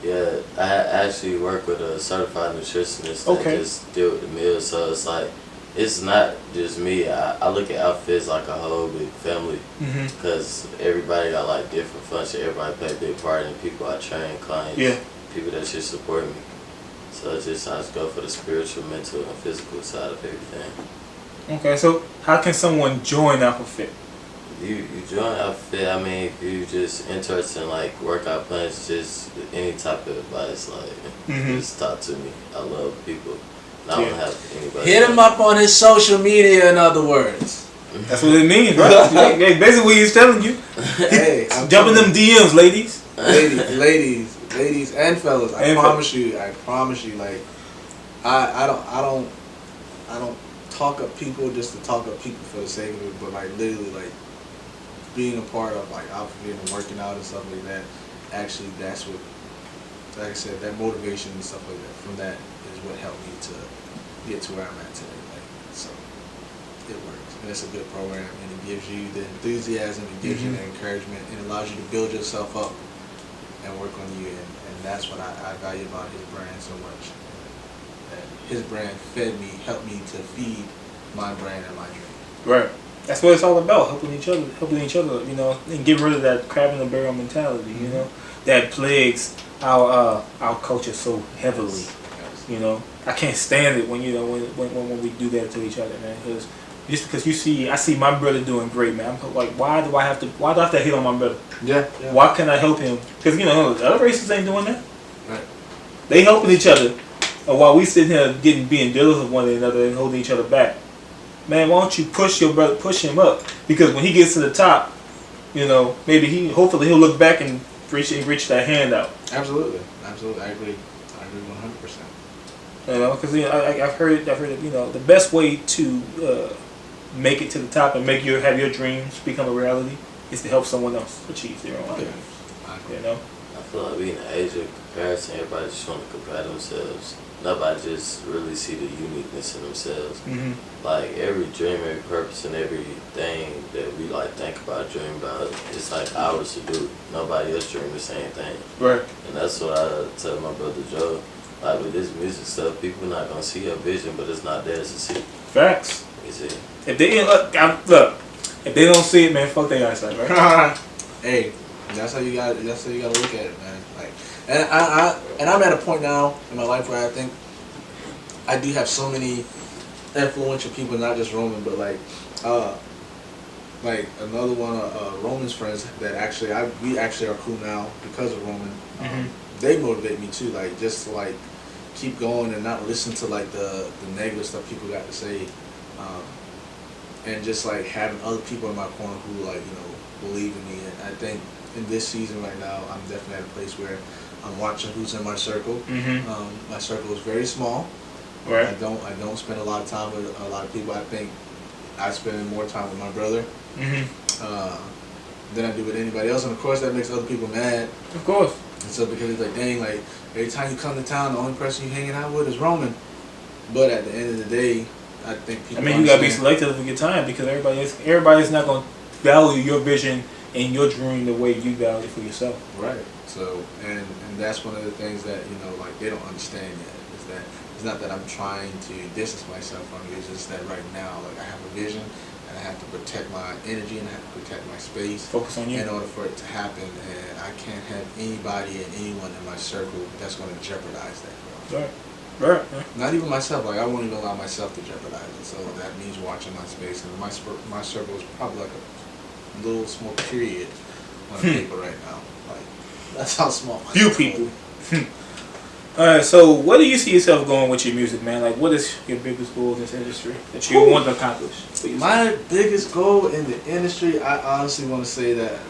yeah, I actually work with a certified nutritionist that Okay. just deal with the meals. So it's like it's not just me. I look at outfits like a whole big family Mm-hmm. because everybody got like different functions. Everybody play a big part in people I train, clients, Yeah. people that should support me. So it's just I just go for the spiritual, mental, and physical side of everything. Okay. So how can someone join Alpha Fit? You join outfit. I mean, if you just interested in like workout plans, just any type of advice, like Mhm. just talk to me. I love people. And I Yeah. don't have anybody. Hit him up on his social media, in other words. That's what it means, right? Yeah, basically, what he's telling you. Hey, I'm Jump in them DMs, ladies. ladies, and fellas. I And promise you. Like, I don't talk up people just to talk up people for the sake of it, but like literally, like being a part of like outfitting and working out and stuff like that. Actually, that's what, like I said, that motivation and stuff like that. From that is what helped me to get to where I'm at today. Like, so it works, and it's a good program, and it gives you the enthusiasm, it gives you the encouragement, and it allows you to build yourself up and work on you, and that's what I value about his brand so much. That his brand fed me, helped me to feed my brand and my dream. Right. That's what it's all about, helping each other, and get rid of that crab in the barrel mentality, that plagues our culture so heavily. Yes. I can't stand it when when we do that to each other, man. Because just because I see my brother doing great, man. I'm like, why do I have to hit on my brother? Yeah. Why can't I help him? Because the other races ain't doing that. Right. They helping each other, while we sitting here being jealous of one another and holding each other back. Man, why don't you push your brother, push him up? Because when he gets to the top, maybe hopefully he'll look back and reach that hand out. Absolutely. I agree 100%. Because I've heard that the best way to make it to the top and have your dreams become a reality is to help someone else achieve their own dreams. I feel like we in the age of comparison. Everybody just want to compare themselves. Nobody just really see the uniqueness in themselves. Mm-hmm. Like every dream, every purpose, and everything that we like think about, dream about, it's like ours to do. Nobody else dream the same thing. Right. And that's what I tell my brother Joe. Like with this music stuff, people not gonna see your vision, but it's not theirs to see. Facts. You see? If they if they don't see it, man, fuck their eyesight, right? Hey, that's how you got. That's how you got to look at it, man. Like, and I'm at a point now in my life where I think I do have so many influential people, not just Roman, but like another one of Roman's friends that we actually are cool now because of Roman. They motivate me too, like just to like keep going and not listen to like the negative stuff people got to say, and just like having other people in my corner who like believe in me. And I think in this season right now, I'm definitely at a place where I'm watching who's in my circle. My circle is very small. Right. I don't spend a lot of time with a lot of people. I think I spend more time with my brother than I do with anybody else, and of course that makes other people mad. Of course. And so because it's like, dang, like every time you come to town, the only person you're hanging out with is Roman. But at the end of the day, I think people. You gotta be selective of your time because everybody's not gonna value your vision and your dream the way you value it for yourself. Right. So and that's one of the things that like they don't understand yet is that it's not that I'm trying to distance myself from you. It's just that right now, like I have a vision. I have to protect my energy and I have to protect my space. Focus on you. In order for it to happen, and I can't have anybody and anyone in my circle that's going to jeopardize that. Right. Not even myself. Like I won't even allow myself to jeopardize it. So that means watching my space, and my circle is probably like a little small period on paper right now. Like that's how small. Few people. Alright, so where do you see yourself going with your music, man? Like, what is your biggest goal in this industry that you want to accomplish? My biggest goal in the industry, I honestly want to say that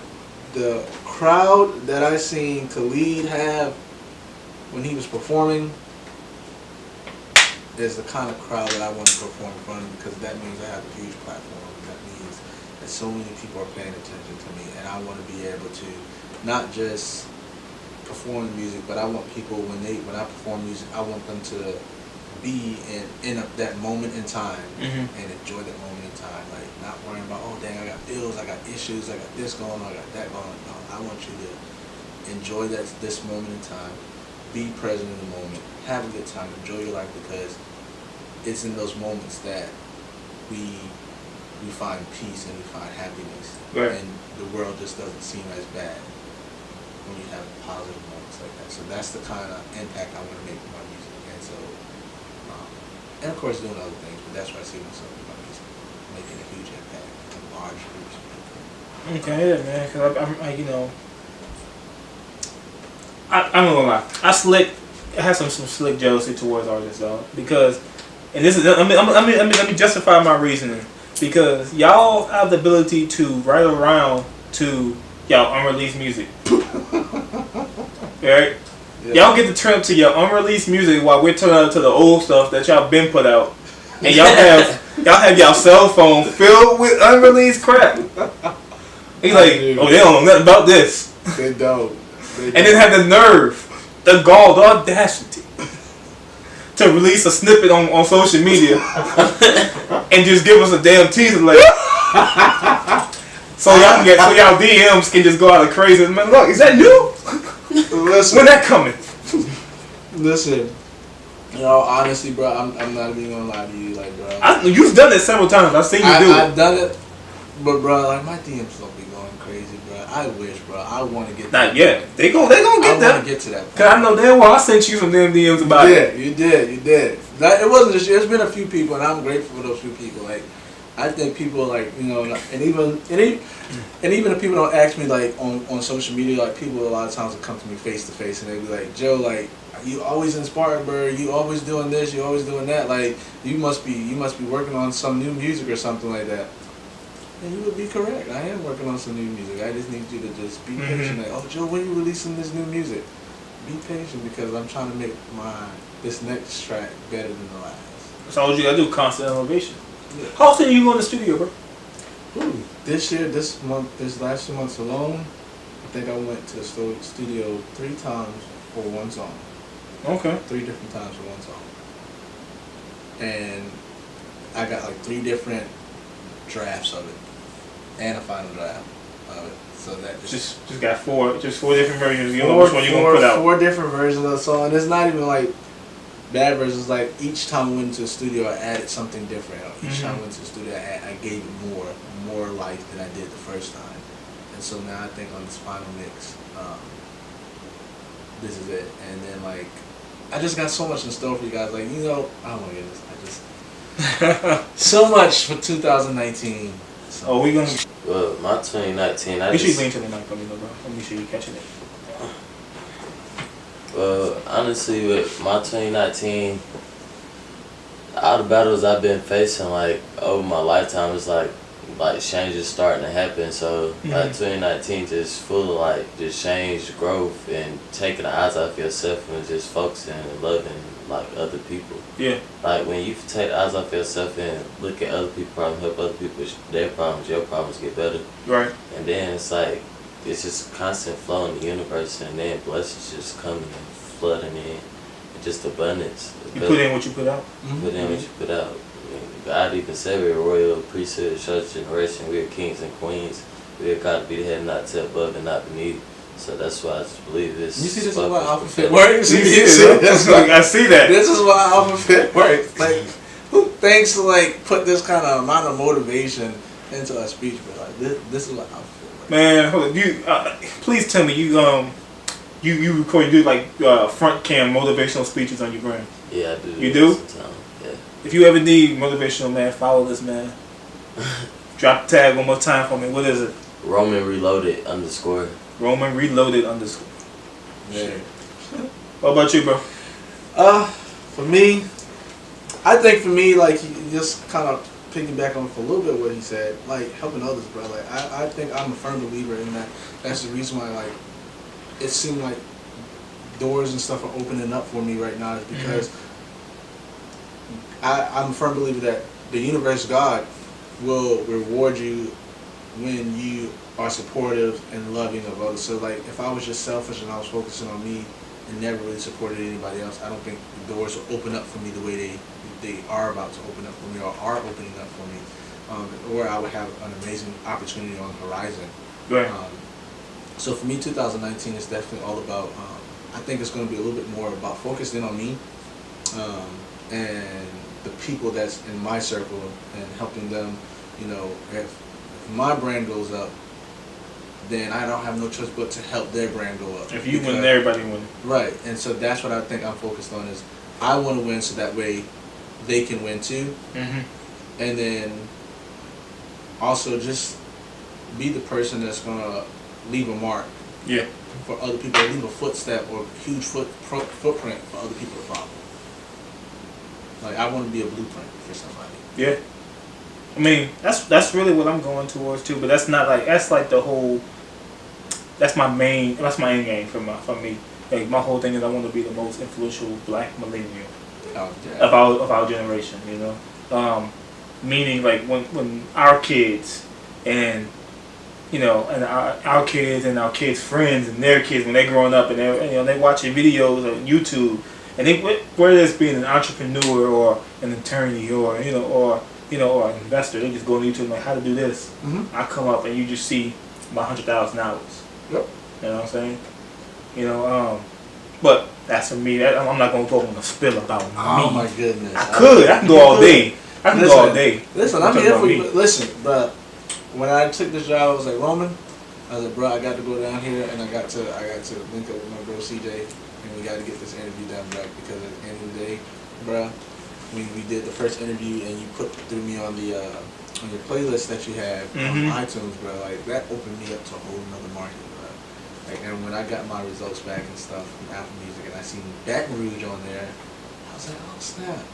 the crowd that I seen Khalid have when he was performing is the kind of crowd that I want to perform in front of, because that means I have a huge platform. That means that so many people are paying attention to me, and I want to be able to not just perform music, but I want people when I perform music, I want them to be in that moment in time and enjoy that moment in time. Like, not worrying about, oh dang, I got bills, I got issues, I got this going on, I got that going on. No, I want you to enjoy this moment in time, be present in the moment, have a good time, enjoy your life, because it's in those moments that we find peace and we find happiness, right. And the world just doesn't seem as bad when you have positive moments like that. So that's the kind of impact I want to make with my music. And so, and of course doing other things, but that's where I see myself with my music, making a huge impact on large groups of people. Okay, yeah, man, because I'm you know, I'm not gonna lie, I have some slick jealousy towards artists, though, because, and this is, let me justify my reasoning, because y'all have the ability to write around to y'all unreleased music. Right? Yeah. Y'all get to turn to your unreleased music while we're turning out to the old stuff that y'all been put out, and y'all have y'all cell phone filled with unreleased crap. He's like, oh, they don't know nothing about this. They don't. And then have the nerve, the gall, the audacity to release a snippet on social media and just give us a damn teaser like. So y'all DMs can just go out of crazy. Man, look, is that new? Listen, when that coming? Listen, you know, honestly, bro, I'm not even gonna lie to you, like, bro. You've done it several times. I've seen you do it. I've done it, but bro, like, my DMs don't be going crazy, bro. I wish, bro. I want to get. Not yet. They gonna get that. I want to get to that point. Cause I know damn well I sent you some damn DMs about it. You did. That, it wasn't just you. There's been a few people, and I'm grateful for those few people. Like, I think people, like, you know, and even if people don't ask me, like, on social media, like, people a lot of times will come to me face to face and they be like, Joe, like, you always inspired, bro. You always doing this. You always doing that. Like, you must be working on some new music or something like that. And you would be correct. I am working on some new music. I just need you to just be patient. Like, oh, Joe, when are you releasing this new music? Be patient, because I'm trying to make this next track better than the last. That's all you gotta do. Constant elevation. Yeah. How often are you going to the studio, bro? Ooh, this last 2 months alone, I think I went to the studio 3 times for one song. Okay. 3 different times for one song. And I got like 3 different drafts of it, and a final draft of it. So that just got 4 different versions. You know which one you're gonna put out. 4 different versions of the song. And it's not even like bad versions. Like, each time I went into the studio, I added something different. Each time I went to the studio, I gave it more life than I did the first time. And so now I think on this final mix, this is it. And then, like, I just got so much in store for you guys. Like, you know, I don't want to get this. So much for 2019. So. Oh, we gonna. Well, my 2019. You should lean to the mic for me, bro. Let me sure you're catching it. Well, honestly, with my 2019, all the battles I've been facing, like, over my lifetime, is like changes starting to happen. So, like, 2019 just full of, like, just change, growth, and taking the eyes off yourself and just focusing and loving, like, other people. Yeah. Like, when you take the eyes off yourself and look at other people's problems, help other people with their problems, your problems get better. Right. And then it's like, it's just constant flow in the universe, and then blessings just coming and flooding in, and just abundance. You put in what you put out. Put in what you put out. God even said we're a royal priesthood, church generation. We're kings and queens. We're God to be the head, not to above and not beneath. So that's why I just believe this. You see, this is why Alpha Fit works. I see that. This is why Alpha Fit works. Like, who thinks to, like, put this kind of amount of motivation into a speech? But like, this is what Alpha Fit works. Man, hold on. You please tell me you record, you do like front cam motivational speeches on your gram. Yeah, I do. You do? Yeah. If you ever need motivational, man, follow this man. Drop the tag one more time for me. What is it? Roman Reloaded _. Roman Reloaded _. Yeah. What about you, bro? For me, I think for me, like, just kind of piggyback on for a little bit what he said, like, helping others, bro. Like, I think I'm a firm believer in that. That's the reason why, like, it seemed like doors and stuff are opening up for me right now is because I'm a firm believer that the universe, God, will reward you when you are supportive and loving of others. So, like, if I was just selfish and I was focusing on me and never really supported anybody else, I don't think the doors will open up for me the way they are about to open up for me or are opening up for me. Or I would have an amazing opportunity on the horizon. Right. So for me, 2019 is definitely all about, I think it's going to be a little bit more about focusing on me and the people that's in my circle and helping them, you know, if my brand goes up, then I don't have no choice but to help their brand go up. If you win, everybody win. Right, and so that's what I think I'm focused on is I want to win so that way they can win too. And then also just be the person that's going to leave a mark for other people, leave a footstep or huge footprint for other people to follow. Like, I want to be a blueprint for somebody. Yeah. I mean, that's really what I'm going towards too, but that's not like, that's like the whole, that's my end game for me. Like, my whole thing is I want to be the most influential black millennial of our generation, you know? Meaning, like, when our kids and, you know, and our kids and our kids' friends and their kids, when they're growing up and they're watching videos on YouTube, and whether it's being an entrepreneur or an attorney or or an investor, they just go on YouTube and like, how to do this. I come up and you just see my 100,000 hours. Yep. You know what I'm saying? But that's for me. I'm not going to go on a spill about me. Oh my goodness. I can go all day. Go all day. Listen, I'm here for you. Listen, bro. When I took this job, I was like, Roman, I was like, bro, I got to go down here and I got to link up with my girl CJ. And we got to get this interview done, bro, because at the end of the day, bro, we did the first interview and you put through me on the on your playlist that you have on iTunes, bro. Like, that opened me up to a whole nother market, bro. Like, and when I got my results back and stuff from Apple Music and I seen Baton Rouge on there, I was like, oh snap,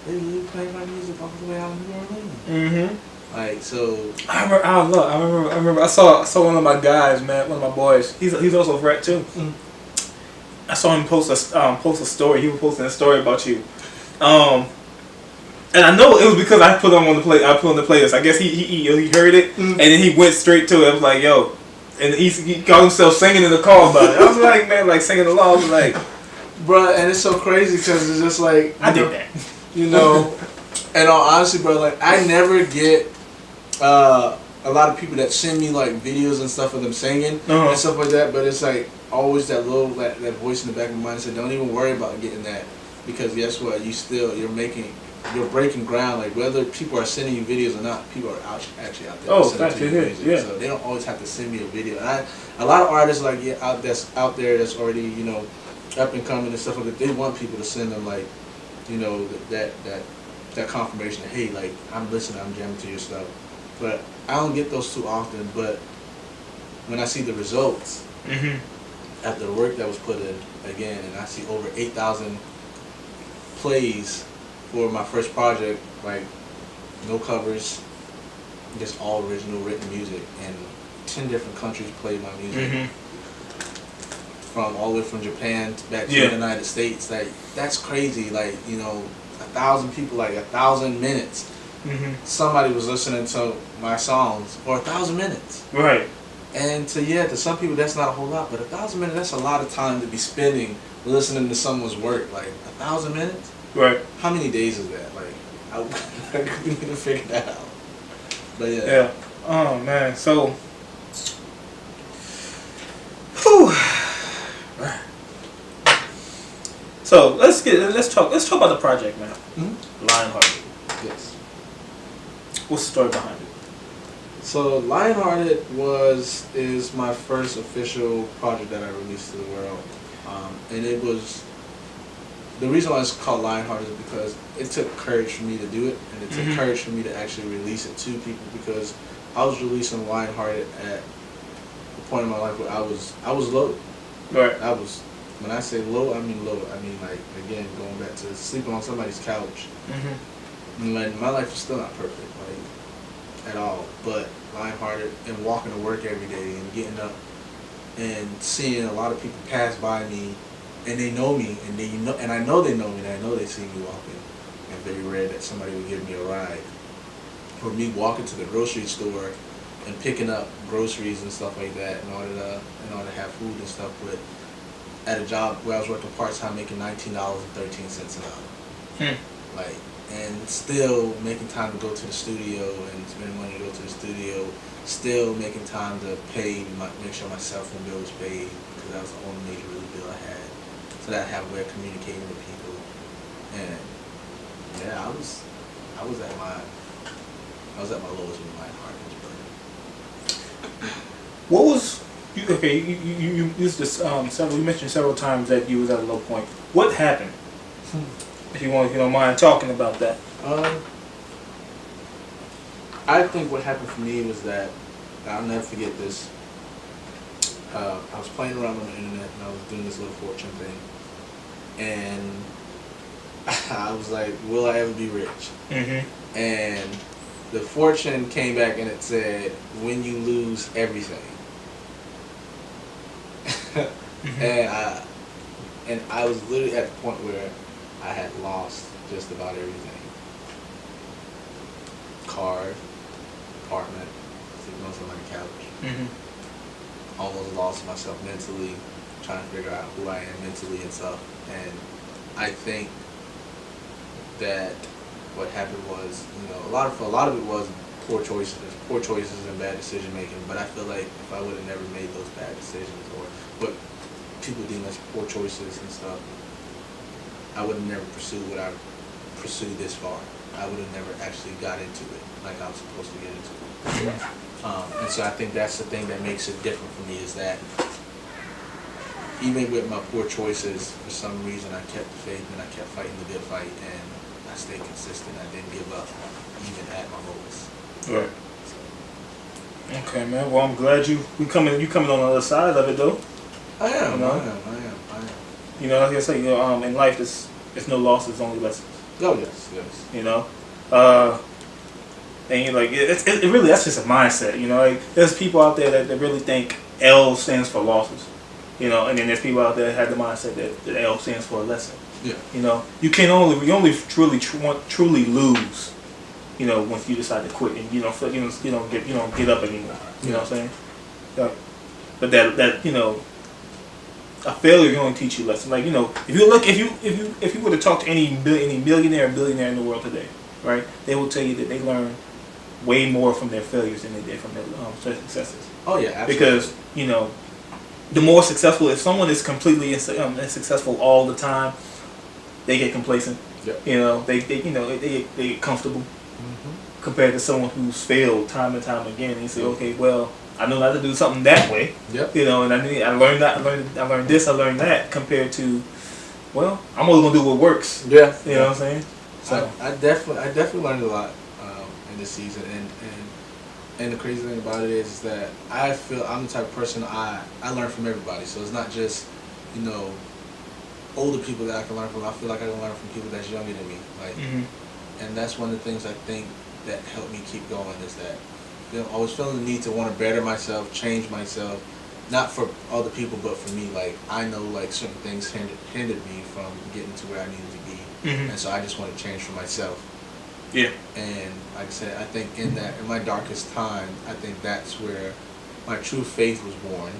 they really play my music all the way out in New Orleans. Like, so I remember I saw one of my guys, man, one of my boys. He's also a vet too. I saw him post a story. He was posting a story about you, and I know it was because I put him on the playlist. I guess he heard it and then he went straight to it. I was like, yo, and he called himself singing in the car about it. I was like, man, like singing along. I was like, bro, and it's so crazy because it's just like I did that, and all honesty, bro, like I never get a lot of people that send me like videos and stuff of them singing and stuff like that, but it's like always that little that voice in the back of my mind said, don't even worry about getting that, because guess what, you're breaking ground. Like, whether people are sending you videos or not, people are actually out there sending you music. So they don't always have to send me a video. And a lot of artists like out there that's already up and coming and stuff like that, they want people to send them like that confirmation that, hey, like, I'm listening, I'm jamming to your stuff. But I don't get those too often. But when I see the results after the work that was put in again, and I see over 8,000 plays for my first project, like no covers, just all original written music, and 10 different countries played my music, from all the way from Japan back to the United States. Like, that's crazy. Like, 1,000 people, like 1,000 minutes. Somebody was listening to my songs for 1,000 minutes. Right. And to some people that's not a whole lot, but 1,000 minutes, that's a lot of time to be spending listening to someone's work. Like 1,000 minutes. Right. How many days is that? Like, we need to figure that out. But yeah. Yeah. Oh man. So. Whew. So let's talk about the project now. Lionhearted. Yes. What's the story behind it? So Lionhearted is my first official project that I released to the world, and it was, the reason why it's called Lionhearted is because it took courage for me to do it, and it took courage for me to actually release it to people, because I was releasing Lionhearted at the point in my life where I was low. Right. I was when I say low, I mean low. I mean like again going back to sleeping on somebody's couch. Like my life is still not perfect, like at all. But Lionhearted and walking to work every day and getting up and seeing a lot of people pass by me, and they know me, and and I know they know me, and I know they see me walking. And very rare that somebody would give me a ride, or me walking to the grocery store and picking up groceries and stuff like that in order to have food and stuff. But at a job where I was working part time, making $19.13 an hour, like, and still making time to go to the studio and spend money to go to the studio, still making time to make sure my cell phone bill was paid, because that was the only major really bill I had, so that I have a way of communicating with people. And yeah, I was at my lowest with my heart. What was you used this several? You mentioned several times that you was at a low point. What happened? If you don't mind talking about that. I think what happened for me was that I'll never forget this. I was playing around on the internet and I was doing this little fortune thing, and I was like, "Will I ever be rich?" And the fortune came back and it said, "When you lose everything." And I was literally at the point where I had lost just about everything. Car, apartment, sleeping on somebody's couch. Almost lost myself mentally, trying to figure out who I am mentally and stuff. And I think that what happened was, a lot of it was poor choices and bad decision making. But I feel like if I would have never made those bad decisions, or what people deem as poor choices and stuff, I would have never pursued what I pursued this far. I would have never actually got into it like I was supposed to get into it. And so I think that's the thing that makes it different for me, is that even with my poor choices, for some reason I kept the faith and I kept fighting the good fight, and I stayed consistent. I didn't give up even at my lowest. Right. Okay, man. Well, I'm glad you coming on the other side of it, though. I am. Like I say, in life, it's no losses, only lessons. Oh yes. And it really, that's just a mindset. Like, there's people out there that really think L stands for losses. And then there's people out there that have the mindset that L stands for a lesson. Yeah. We only truly lose, once you decide to quit and you don't get up anymore. You know what I'm saying? But that a failure can only teach you lessons. Like, if you were to talk to any millionaire or billionaire in the world today, right? They will tell you that they learn way more from their failures than they did from their successes. Oh yeah, absolutely. Because the more successful, if someone is completely successful all the time, they get complacent. Yeah. They get comfortable compared to someone who's failed time and time again. And you say, okay, well, I know not to do something that way. Yep. And I learned that. I learned this. I learned that. Compared to, well, I'm only gonna do what works. Yeah. You know what I'm saying? So I definitely learned a lot in this season, and the crazy thing about it is that I feel I'm the type of person I learn from everybody. So it's not just older people that I can learn from. I feel like I can learn from people that's younger than me. Like, and that's one of the things I think that helped me keep going, is that I was feeling the need to want to better myself, change myself, not for other people but for me. Like, I know like certain things hindered me from getting to where I needed to be, and so I just want to change for myself. Yeah. And like I said, I think in my darkest time, I think that's where my true faith was born.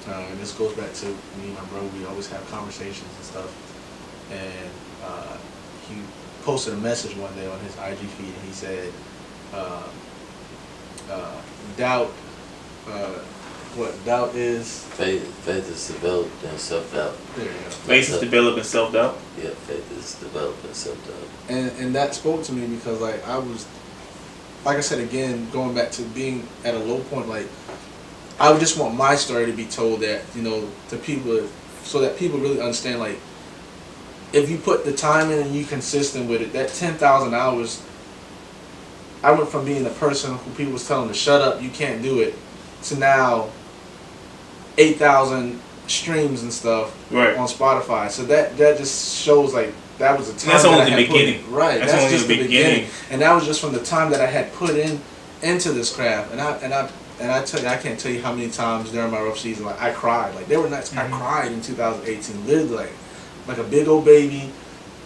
And this goes back to me and my bro. We always have conversations and stuff. And he posted a message one day on his IG feed, and he said, doubt, what doubt is? Faith is developed in self-doubt. There you go. Faith is developed in self-doubt. Yeah, faith is developed in self-doubt. And that spoke to me, because like I was, like I said again, going back to being at a low point, like I would just want my story to be told, that to people, so that people really understand, like, if you put the time in and you consistent with it, that 10,000 hours, I went from being the person who people was telling to shut up, you can't do it, to now 8,000 streams and stuff Right. on Spotify. So that just shows like that was a time. That's that only I the had beginning. Right. That's That's only just the the beginning. And that was just from the time that I had put into this craft. And I tell you, I can't tell you how many times during my rough season, like I cried. Like there were nights I cried in 2018, literally like a big old baby,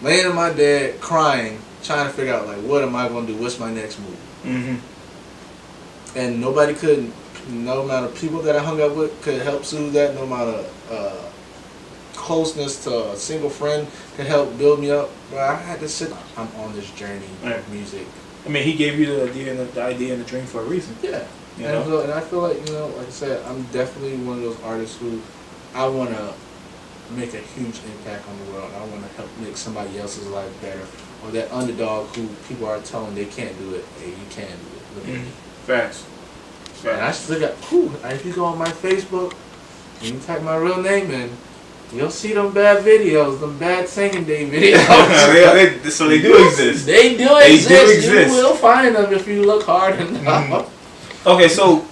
laying in my bed crying, trying to figure out like what am I gonna do? What's my next move? Mm-hmm. And nobody could, no amount of people that I hung out with could help soothe that. No amount of closeness to a single friend could help build me up. But I had to sit. I'm on this journey of music. I mean, he gave you the idea and the dream for a reason. Yeah. You And, know? I feel like, like I said, I'm definitely one of those artists who I want to make a huge impact on the world. I want to help make somebody else's life better. Or that underdog who people are telling they can't do it. Hey, you can do it. Look at me. Facts. And I just look at, if you go on my Facebook and you type my real name in, you'll see them bad videos, them bad singing day videos. So they do exist. They do exist. You will find them if you look hard enough. Okay, so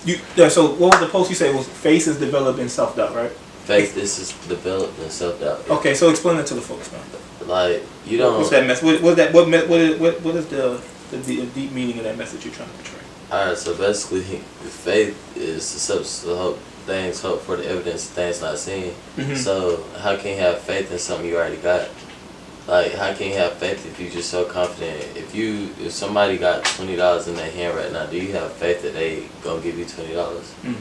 so what was the post you said was faith is developed in self-doubt, right? Faith is developed in self-doubt. Okay, so explain that to the folks, man. Like, you don't... What's that message? What is the deep meaning of that message you're trying to portray? Alright, so basically, faith is the substance of hope, things hope for the evidence of things not seen. Mm-hmm. So, how can you have faith in something you already got? Like, how can you have faith if you're just so confident? If somebody got $20 in their hand right now, do you have faith that they gonna give you $20?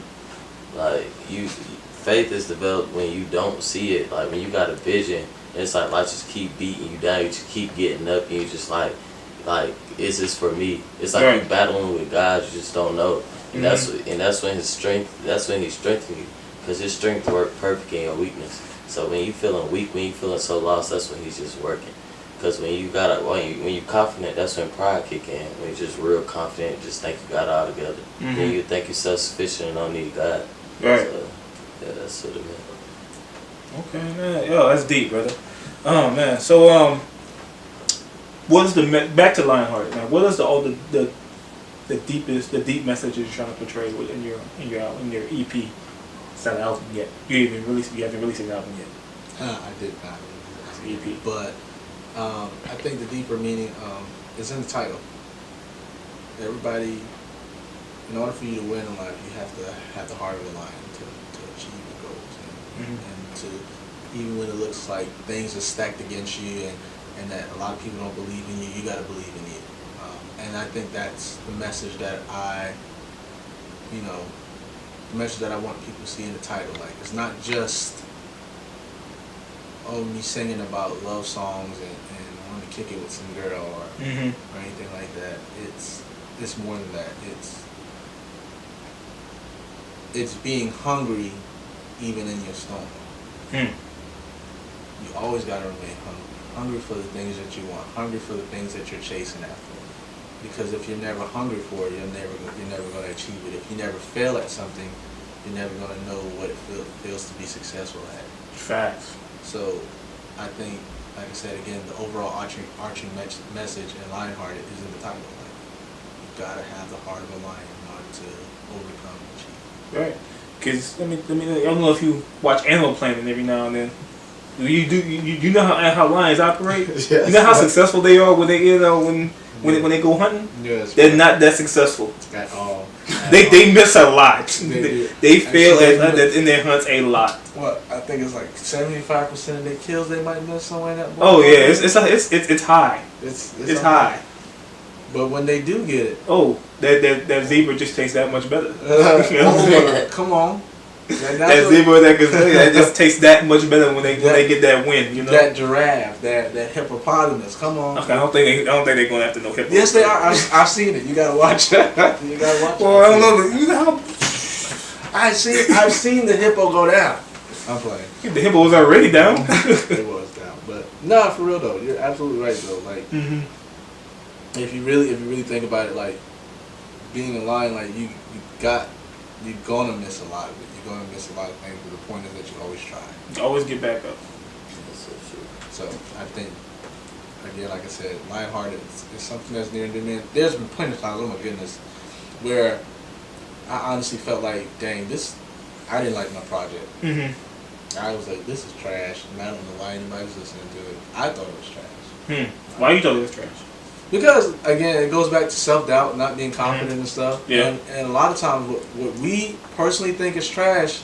Like, faith is developed when you don't see it. Like, when you got a vision, it's like life just keep beating you down. You just keep getting up, and you just like, is this for me? It's like you battling with God, you just don't know. And that's when His strength. That's when He strengthens you, because His strength works perfect in your weakness. So when you feeling weak, when you feeling so lost, that's when He's just working. Because when you confident, that's when pride kick in. When you're just real confident, just think you got it all together. Then you think you're self-sufficient and don't need God. Right. So, yeah, that's what it meant. Okay, man. Yo, that's deep, brother. Oh man. So what is back to Lionhearted, man? What is the deep message you're trying to portray in your EP? It's not an album yet. You haven't released an album yet. I did not. It's an EP. But I think the deeper meaning is in the title. Everybody, in order for you to win in life, you have to have the heart of a lion to achieve your goals. And to, even when it looks like things are stacked against you and that a lot of people don't believe in you, you got to believe in you. And I think that's the message that the message that I want people to see in the title. Like, it's not just me singing about love songs and wanting to kick it with some girl or anything like that. It's more than that. It's being hungry even in your storm. You always gotta remain hungry. Hungry for the things that you want. Hungry for the things that you're chasing after. Because if you're never hungry for it, you're never going to achieve it. If you never fail at something, you're never going to know what it feels to be successful at. Facts. So, I think, like I said again, the overall arching message in Lionhearted is in the title. Like, you gotta have the heart of a lion in order to overcome and achieve. Right. Because I don't know if you watch Animal Planet every now and then. You know how lions operate? Yes. You know how successful they are when they go hunting? Yes, they're not that successful. They miss a lot. They fail in their hunts a lot. What, I think it's like 75% of their kills they might miss somewhere in that book. Oh yeah, it's high. It's high. But when they do get it, that zebra just tastes that much better. Come on. That zebra that just tastes that much better when they get that win, you know. That giraffe, that hippopotamus. Come on. Okay, I don't think they're gonna have to know hippo. Yes, they are. I've seen it. You gotta watch it. You gotta watch it. Well, I don't know. You know how I've seen the hippo go down. I'm playing. The hippo was already down. It was down, but no, for real though, you're absolutely right though. Like, if you really think about it, like being a lion, like you're gonna miss a lot of it. You're gonna miss a lot of things, but the point is that you always try. You always get back up. That's so true. So I think, again, like I said, Lionhearted is something that's near and dear to me. There's been plenty of times, oh my goodness, where I honestly felt like, dang, I didn't like my project. I was like, this is trash, and I don't know why anybody's listening to it. I thought it was trash. Why you thought it was trash? Because again, it goes back to self-doubt, not being confident and stuff. Yeah. And a lot of times, what we personally think is trash,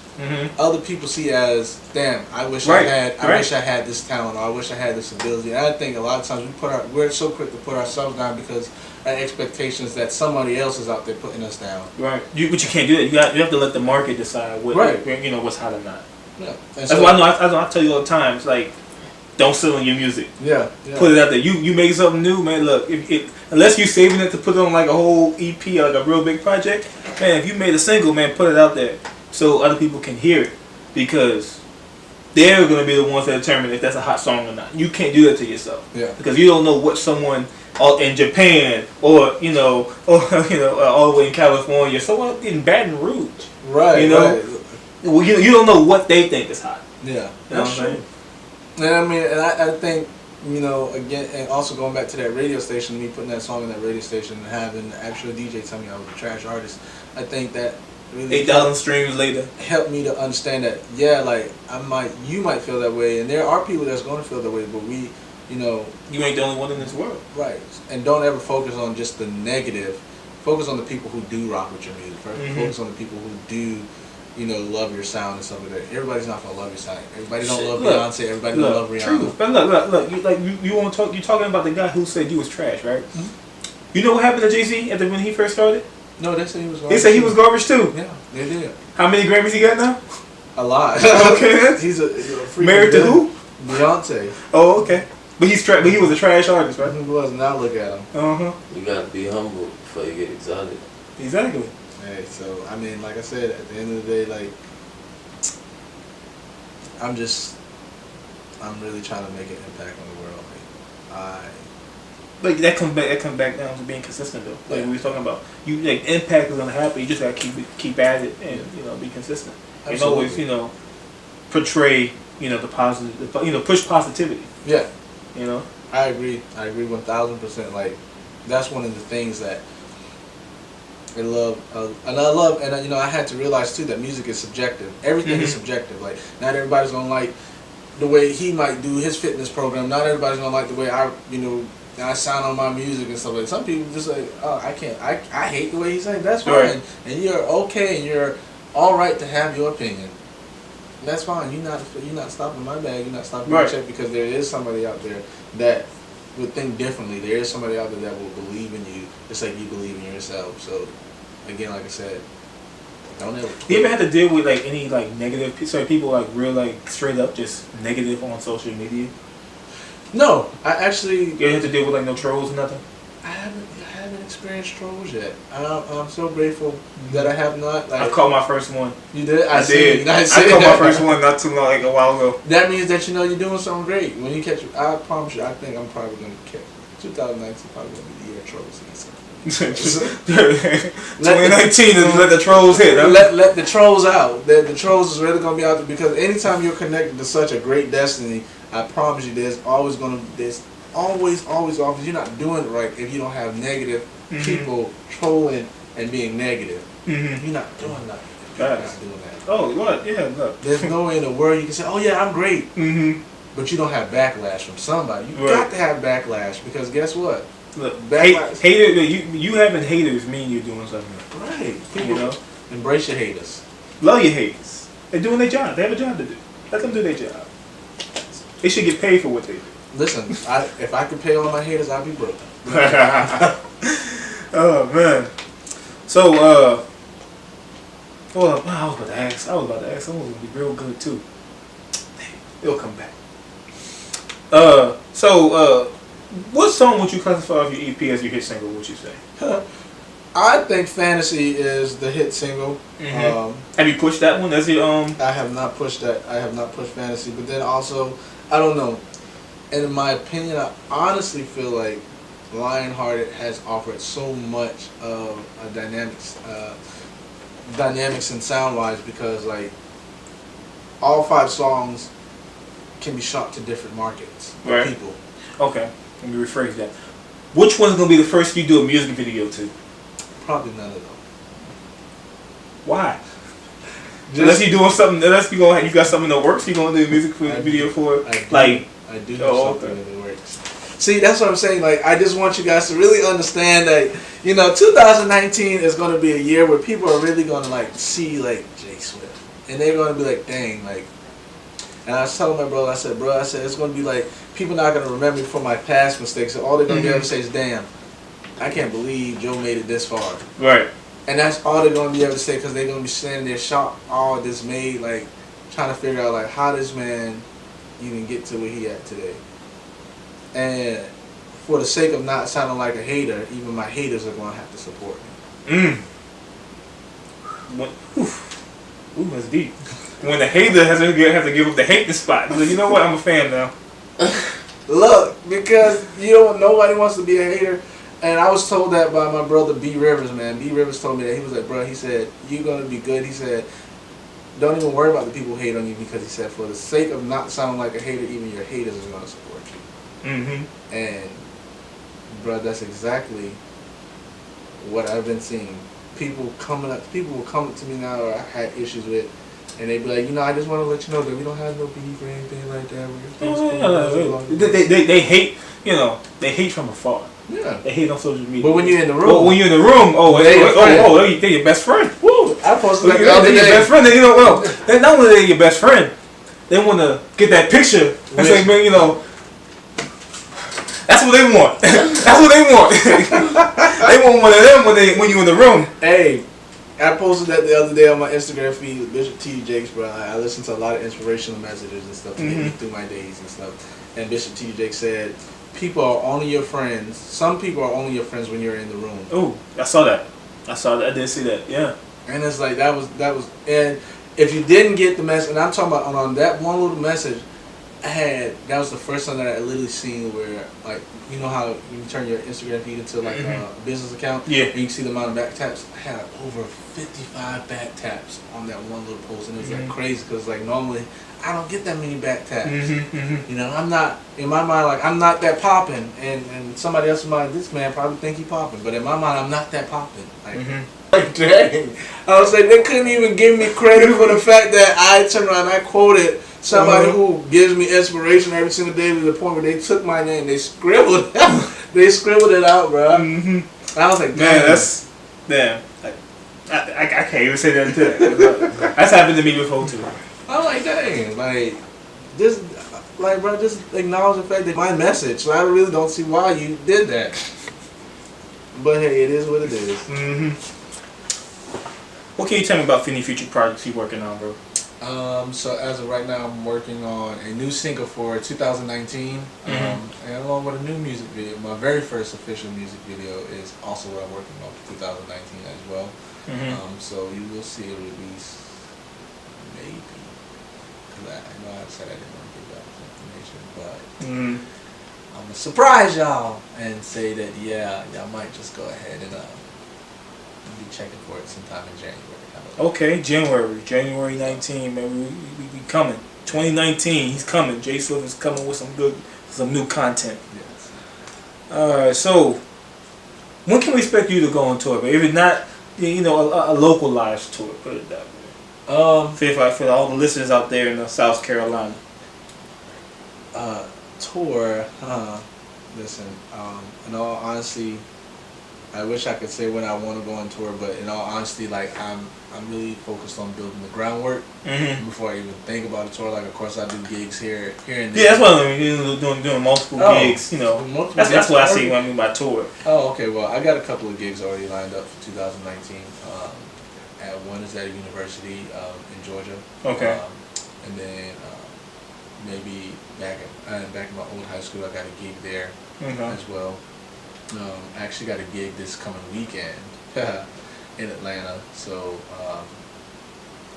other people see as, damn, I wish I had this talent, or I wish I had this ability. And I think a lot of times we're so quick to put ourselves down because our expectations that somebody else is out there putting us down. Right. But you can't do that. You have to let the market decide what what's hot or not. Yeah. That's why I tell you all the time. It's like, don't sell in your music. Yeah. Put it out there. You make something new, man. Look, unless you're saving it to put on like a whole EP or like a real big project, man. If you made a single, man, put it out there so other people can hear it, because they're gonna be the ones that determine if that's a hot song or not. You can't do that to yourself. Yeah. Because you don't know what someone in Japan or all the way in California, someone in Baton Rouge. Right. Well, you don't know what they think is hot. Yeah. You know what I'm saying? And I mean, and I think, again, and also going back to that radio station, me putting that song in that radio station and having the actual DJ tell me I was a trash artist, I think that really 8,000 streams later helped me to understand that, like, you might feel that way, and there are people that's going to feel that way, but we, you ain't the only one in this world. Right. And don't ever focus on just the negative. Focus on the people who do rock with your music. Focus on the people who do, love your sound and stuff like that. Everybody's not gonna love your sound. Everybody don't love Beyonce. Everybody don't love Rihanna. True. But look. You want to talk? You're talking about the guy who said you was trash, right? You know what happened to Jay-Z when he first started? No, they said he was garbage. They said he was garbage too. Yeah, they did. How many Grammys he got now? A lot. Okay. He's a freaking married to who? Beyonce. Oh, okay. But he was a trash artist, right? He was. Now look at him. You gotta be humble before you get excited. Exactly. Hey, so I mean, like I said, at the end of the day, like, I'm really trying to make an impact on the world. Like, that comes back down to being consistent though. Like we were talking about, impact is gonna happen. You just gotta keep at it and be consistent. Absolutely. And always portray the positive, push positivity. Yeah. I agree 1000%. Like, that's one of the things that I love, and I had to realize too that music is subjective. Everything is subjective. Like, not everybody's gonna like the way he might do his fitness program. Not everybody's gonna like the way I sound on my music and stuff like that. Some people just like, oh, I can't. I hate the way he sings. That's fine, right. And you're okay, and you're all right to have your opinion. That's fine. You're not stopping my bag. You're not stopping my check, because there is somebody out there that would think differently. There is somebody out there that will believe in you, just like you believe in yourself. So, again, like I said, don't ever quit. You ever had to deal with any negative? So people real straight up just negative on social media? No, I actually. You ever had to deal with no trolls or nothing? I haven't experienced trolls yet. I'm so grateful that I have not. I caught my first one. You did? I did. I caught my first one not too long, a while ago. That means that you're doing something great. When you catch it, I promise you, I think I'm probably going to catch 2019 probably going to be the year of troll season. 2019 is let the trolls hit. Huh? Let the trolls out. The trolls is really going to be out there, because anytime you're connected to such a great destiny, I promise you, there's always, you're not doing it right if you don't have negative people trolling and being negative. You're not doing nothing. You're not doing that. Oh, what? Yeah, look. There's no way in the world you can say, oh yeah, I'm great. But you don't have backlash from somebody. You got to have backlash, because guess what? Look, you having haters mean you're doing something right. People, embrace your haters. Love your haters. They're doing their job. They have a job to do. Let them do their job. They should get paid for what they do. Listen, if I could pay all my haters, I'd be broke. Oh man. So I was about to ask. Someone would be real good too. Damn, it'll come back. What song would you classify of your EP as your hit single? Would you say? I think Fantasy is the hit single. Have you pushed that one? As your I have not pushed that. I have not pushed Fantasy, but then also, I don't know. And in my opinion, I honestly feel like Lionhearted has offered so much of a dynamics and sound wise, because all 5 songs can be shot to different markets or people. Okay, let me rephrase that. Which one's gonna be the first you do a music video to? Probably none of them. Why? Unless you doing something, unless you got something that works, you gonna do a music video for it. I do have something that works. See, that's what I'm saying. Like, I just want you guys to really understand that, 2019 is going to be a year where people are really going to, like, see, like, J Swift. And they're going to be like, dang, like. And I was telling my brother, I said, it's going to be like, people not going to remember me for my past mistakes. All they're going to be able to say is, damn, I can't believe Joe made it this far. Right. And that's all they're going to be able to say, because they're going to be standing there shocked, all dismayed, like, trying to figure out, like, how this man even get to where he at today. And for the sake of not sounding like a hater, even my haters are going to have to support me. Ooh, that's deep. When the hater has to give up the hate spot, like, you know what? I'm a fan now. Look, because nobody wants to be a hater. And I was told that by my brother B Rivers, man. B Rivers told me that. He was like, bro, he said, you're going to be good. He said, don't even worry about the people who hate on you, because he said, for the sake of not sounding like a hater, even your haters are going to support you. And, bro, that's exactly what I've been seeing. People will come up to me now, or I had issues with, and they be like, I just want to let you know that we don't have no beef or anything like that. They hate, they hate from afar. Yeah. They hate on social media. But when you're in the room, they're your best friend. Woo! I posted that the other other day. Your best friend. They not only they're your best friend, they want to get that picture. It's like, man, that's what they want. That's what they want. They want one of them when you in the room. Hey, I posted that the other day on my Instagram feed with Bishop T.D. Jakes, bro. I listen to a lot of inspirational messages and stuff to get me through my days and stuff. And Bishop T.D. Jakes said, people are only your friends. Some people are only your friends when you're in the room. Oh, I saw that. I did see that. Yeah. And it's like that was, and if you didn't get the message, and I'm talking about on that one little message, that was the first time that I literally seen where, like, you know how you turn your Instagram feed into like a business account? Yeah. And you can see the amount of back taps. I had over 55 back taps on that one little post, and it was like crazy, because like normally I don't get that many back taps. I'm not, in my mind, like, I'm not that popping, and somebody else's mind, this man probably think he popping, but in my mind, I'm not that popping. Like, dang. I was like, they couldn't even give me credit for the fact that I turned around and I quoted somebody who gives me inspiration every single day, to the point where they took my name, they scribbled it out, bro. I was like, man, damn. I can't even say that today. That's happened to me before too. I'm like, dang, like, bro, just acknowledge the fact that my message. So I really don't see why you did that. But hey, it is what it is. What can you tell me about any future projects you're working on, bro? So as of right now, I'm working on a new single for 2019, and along with a new music video. My very first official music video is also what I'm working on for 2019 as well. So you will see a release, maybe. Because I know I said I didn't want to give out this information, but I'm gonna surprise y'all and say that y'all might just go ahead and be checking for it sometime in January. Okay, January 19, man. We coming. 2019, he's coming. J Swift is coming with some new content. Yes. Alright, so when can we expect you to go on tour? But if it's not, a localized tour, put it that way. For all the listeners out there in South Carolina. Tour, listen, in all honesty, I wish I could say when I want to go on tour, but in all honesty, like, I'm really focused on building the groundwork before I even think about a tour. Like, of course, I do gigs here and there. Yeah, that's what I mean. Doing multiple gigs, That's what I see when I mean by tour. Oh, okay. Well, I got a couple of gigs already lined up for 2019. One is at a university in Georgia. Okay. And then maybe back in my old high school, I got a gig there as well. I actually got a gig this coming weekend in Atlanta, so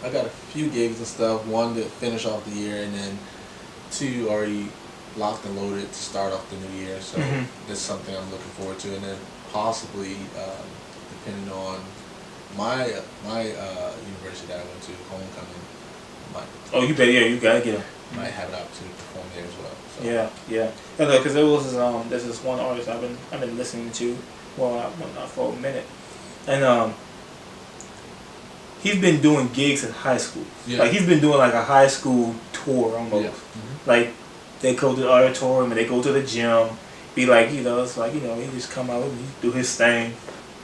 I got a few gigs and stuff. One to finish off the year, and then two already locked and loaded to start off the new year. So that's something I'm looking forward to, and then possibly depending on my university that I went to, homecoming. You gotta get them. Might have an opportunity to perform there as well. So. Yeah. Because there's this one artist I've been listening to, for a minute, and he's been doing gigs in high school. Yeah. Like he's been doing like a high school tour almost. Yeah. Mm-hmm. Like they go to the auditorium and they go to the gym. Be like, you know, it's like, you know, he just come out and he do his thing.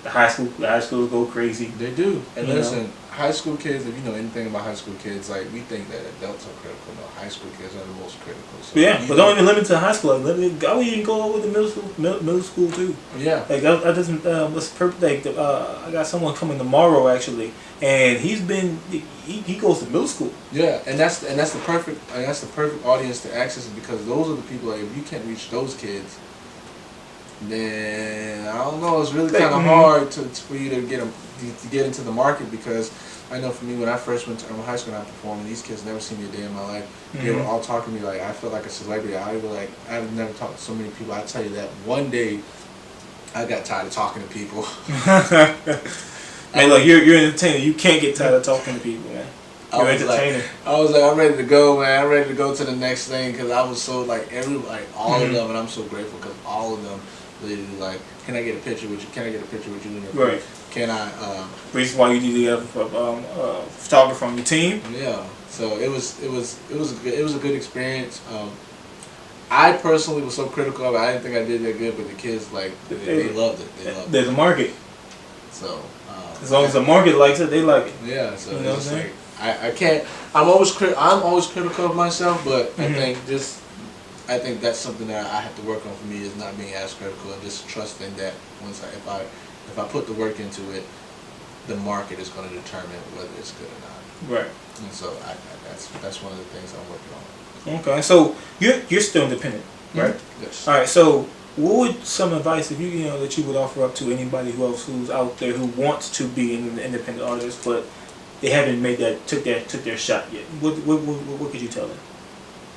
The high schools go crazy. They do. And You listen, know? high school kids, if you know anything about high school kids, like we think that adults are critical. No, high school kids are the most critical. So Yeah, but don't even limit to high school. Like, I would even go with the middle school too. Yeah. Like I doesn't. What's perfect? Like I got someone coming tomorrow actually, and he goes to middle school. Yeah, and that's the perfect audience to access it, because those are the people. Like, if you can't reach those kids, then I don't know. It's really kind of hard for you to get into the market, because I know for me, when I first went to high school and I performed, and these kids never seen me a day in my life. They were all talking to me like I felt like a celebrity. I've never talked to so many people. I tell you that one day I got tired of talking to people. Man, look, you're an entertainer. You can't get tired of talking to people, man. You're an entertainer. I was like, I'm ready to go, man. I'm ready to go to the next thing, because I was so all of them, and I'm so grateful because all of them literally like, can I get a picture with you? Can I get a picture with you in your Right. Can I? Reason why you need to have a photographer on your team. Yeah. So it was a good experience. I personally was so critical of it. I didn't think I did that good, but the kids they loved it. They loved it. There's a market. So as long as the market likes it, they like it. Yeah. So you know it's what I'm just like I can't. I'm always critical of myself, but I think that's something that I have to work on for me, is not being as critical and just trusting that if I put the work into it, the market is going to determine whether it's good or not. Right. And so that's one of the things I'm working on. Okay, so you're still independent, right? Yes. All right. So what would some advice, if you know, that you would offer up to anybody who's out there who wants to be an independent artist, but they haven't took their shot yet? What could you tell them?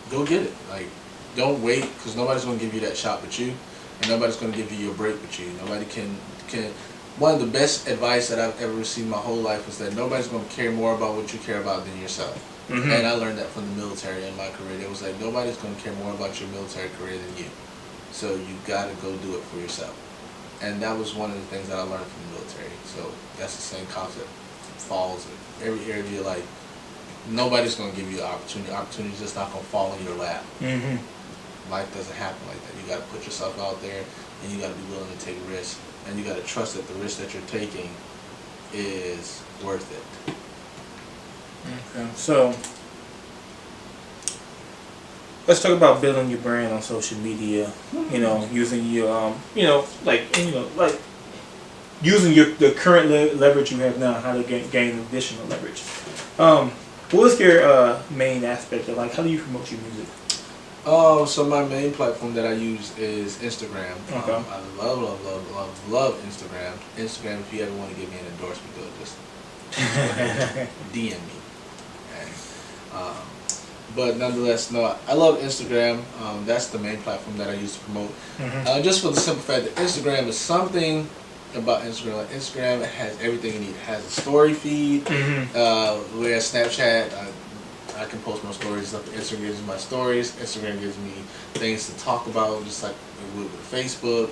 Go get it. Like, don't wait, because nobody's going to give you that shot but you, and nobody's going to give you your break but you. Nobody can. One of the best advice that I've ever received my whole life is that nobody's going to care more about what you care about than yourself. Mm-hmm. And I learned that from the military in my career. It was like, nobody's going to care more about your military career than you. So you got to go do it for yourself. And that was one of the things that I learned from the military. So that's the same concept. Falls in every area of your life. Nobody's going to give you the opportunity. Opportunity's just not going to fall in your lap. Mm-hmm. Life doesn't happen like that. You got to put yourself out there, and you got to be willing to take risks, and you got to trust that the risk that you're taking is worth it. Okay. So let's talk about building your brand on social media. You know, using your using the current leverage you have now, how to gain additional leverage. What's your main aspect of, like, how do you promote your music? So my main platform that I use is Instagram. Okay. I love Instagram. Instagram, if you ever want to give me an endorsement, do it, just DM me. Okay. But nonetheless, no, I love Instagram. That's the main platform that I use to promote. Mm-hmm. Just for the simple fact that Instagram is something about Instagram. Like, Instagram has everything you need. It has a story feed. Mm-hmm. Whereas Snapchat, I can post my stories up. Instagram gives me my stories. Instagram gives me things to talk about, just like with Facebook,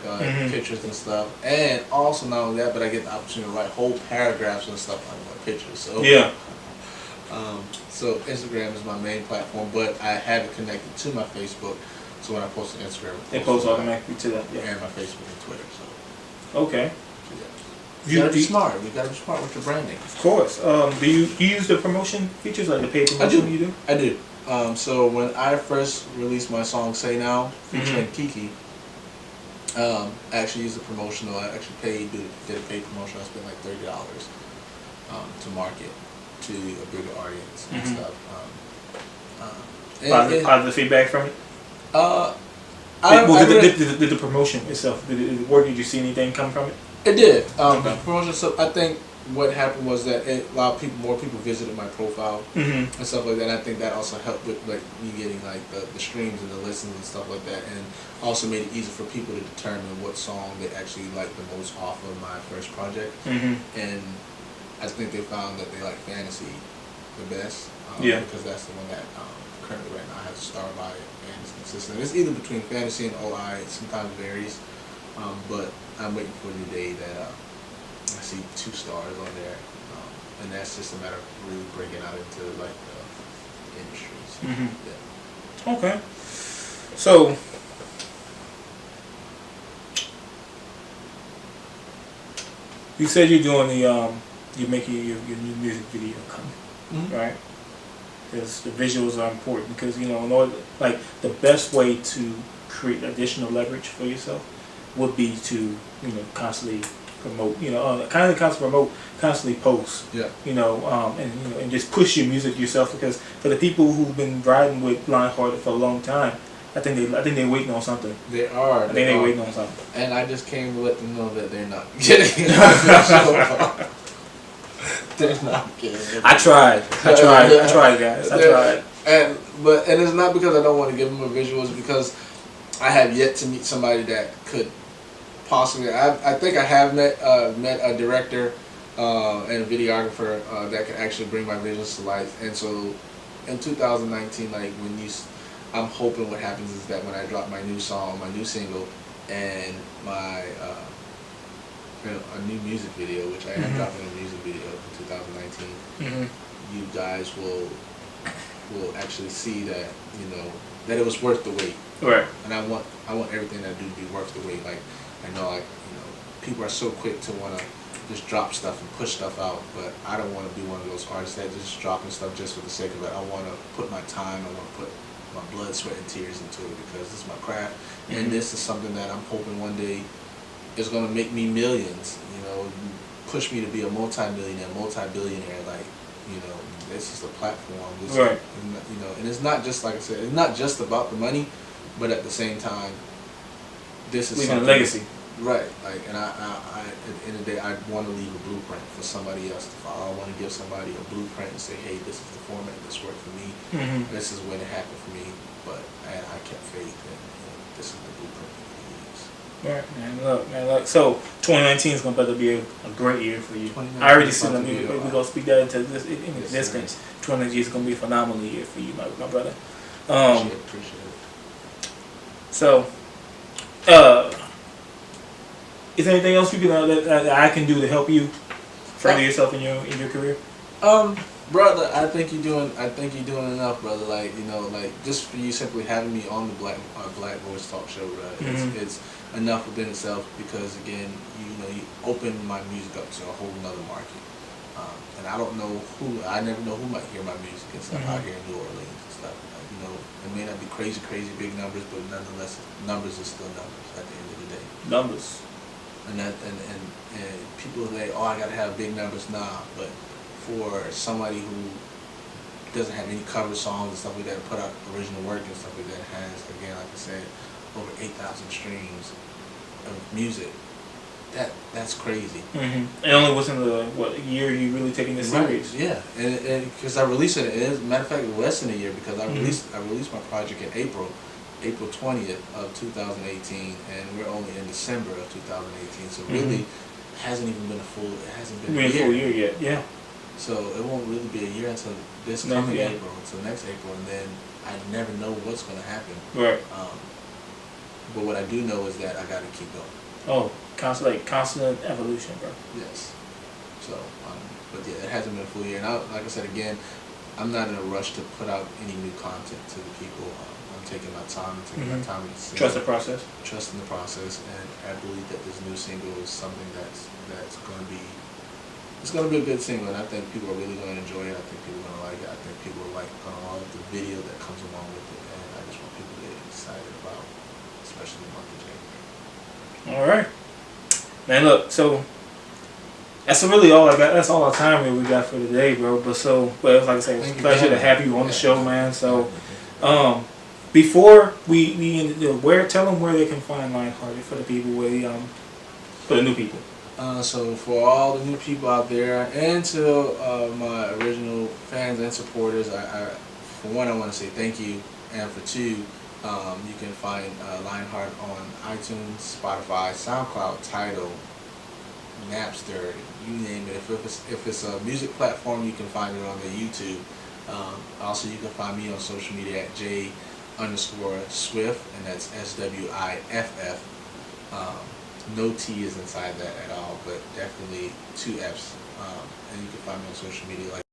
pictures and stuff. And also not only that, but I get the opportunity to write whole paragraphs and stuff on my pictures. So yeah. So Instagram is my main platform, but I have it connected to my Facebook. So when I post on Instagram, They post automatically to that. Yeah. and my Facebook and Twitter. So Okay. yeah. You gotta be smart. You gotta be smart with your branding. Of course. Do you use the promotion features, like the paid promotion? You do? I do. So when I first released my song "Say Now" featuring Kiki, I actually used a promotional. I actually did a paid promotion. I spent like $30 to market to a bigger audience and stuff. Positive feedback from it. Did the promotion itself? Did it work? Did you see anything come from it? It did. The promotion. So I think what happened was that more people visited my profile and stuff like that. And I think that also helped with like me getting like the streams and the listens and stuff like that, and also made it easier for people to determine what song they actually liked the most off of my first project. And I think they found that they like Fantasy the best. Because that's the one that currently right now has a star by it and it's consistent. It's either between Fantasy and OI. It sometimes varies, but I'm waiting for the day that I see 2 stars on there. and that's just a matter of really breaking out into like industries. Mm-hmm. Yeah. Okay. So, you said you're doing you're making your new music video coming, right? Because the visuals are important. Because in order, like the best way to create additional leverage for yourself would be to constantly promote, constantly post, Yeah. And just push your music yourself. Because for the people who've been riding with Lionhearted for a long time, I think they're waiting on something. They are. I think they're waiting on something. And I just came to let them know that they're not getting. They're not getting. I tried, guys. I tried. And it's not because I don't want to give them a visual. It's because I have yet to meet somebody that could possibly. I think I have met a director and a videographer that could actually bring my visions to life. And so, in 2019, like I'm hoping what happens is that when I drop my new song, my new single, and my a new music video, which I am dropping a music video in 2019, you guys will actually see that that it was worth the wait. Right. And I want everything that I do to be worth the wait. Like I know people are so quick to want to just drop stuff and push stuff out, but I don't want to be one of those artists that just dropping stuff just for the sake of it. I want to put my time, I want to put my blood, sweat, and tears into it because this is my craft, and this is something that I'm hoping one day is going to make me millions. Push me to be a multi-millionaire, multi-billionaire. Like this is a platform. Right. And it's not just like I said, it's not just about the money, but at the same time, this is leaving a legacy. Right. Like, and I at the end of the day, I want to leave a blueprint for somebody else to follow. I want to give somebody a blueprint and say, hey, this is the format that's worked for me. This is when it happened for me. But I kept faith, and this is the blueprint for use. Right, man. Look. So 2019 is gonna better be a great year for you. I already see them. We're gonna speak that into existence. 2019 is gonna be a phenomenal year for you, my brother. Appreciate it. So, is there anything else that I can do to help you further yourself in your career? Brother, I think you're doing enough, brother. Like just for you simply having me on the Black Voice Talk Show, right? It's enough within itself because again, you open my music up to a whole nother market, and I never know who might hear my music and stuff out here in New Orleans and stuff. It may not be crazy big numbers, but nonetheless, numbers are still numbers at the end of the day. Numbers. And people say, oh, I gotta have big numbers. Nah, but for somebody who doesn't have any cover songs and stuff like that, put out original work and stuff like that, has, again, like I said, over 8,000 streams of music. That's crazy. It only wasn't a year you really taking this serious. Yeah, and because I released it, as a matter of fact, less than a year because I released my project in April 20th of 2018, and we're only in December of 2018, so really hasn't been a full year yet. Yeah. So it won't really be a year until this coming April, until next April, and then I never know what's going to happen. Right. But what I do know is that I got to keep going. Oh, constant evolution, bro. Yes. So, but yeah, it hasn't been a full year, and like I said again, I'm not in a rush to put out any new content to the people. I'm taking my time. To trust the process. Trusting the process, and I believe that this new single is something that's going to be. It's going to be a good single, and I think people are really going to enjoy it. I think people are going to like it. I think people are going to like the video that comes along with it, and I just want people to get excited about, especially the month of January. All right, man. Look, so that's really all I got. That's all our time that we got for today, bro. But like I say, it's a pleasure to have you on the show, man. So, before we end tell them where they can find Lionhearted for the people, for the new people. So for all the new people out there, and to my original fans and supporters, I for one, I want to say thank you, and for two, you can find Lionheart on iTunes, Spotify, SoundCloud, Tidal, Napster, you name it. If it's a music platform, you can find it on the YouTube. Also, you can find me on social media at J_Swiff, and that's SWIFF. No T is inside that at all, but definitely 2 Fs. And you can find me on social media like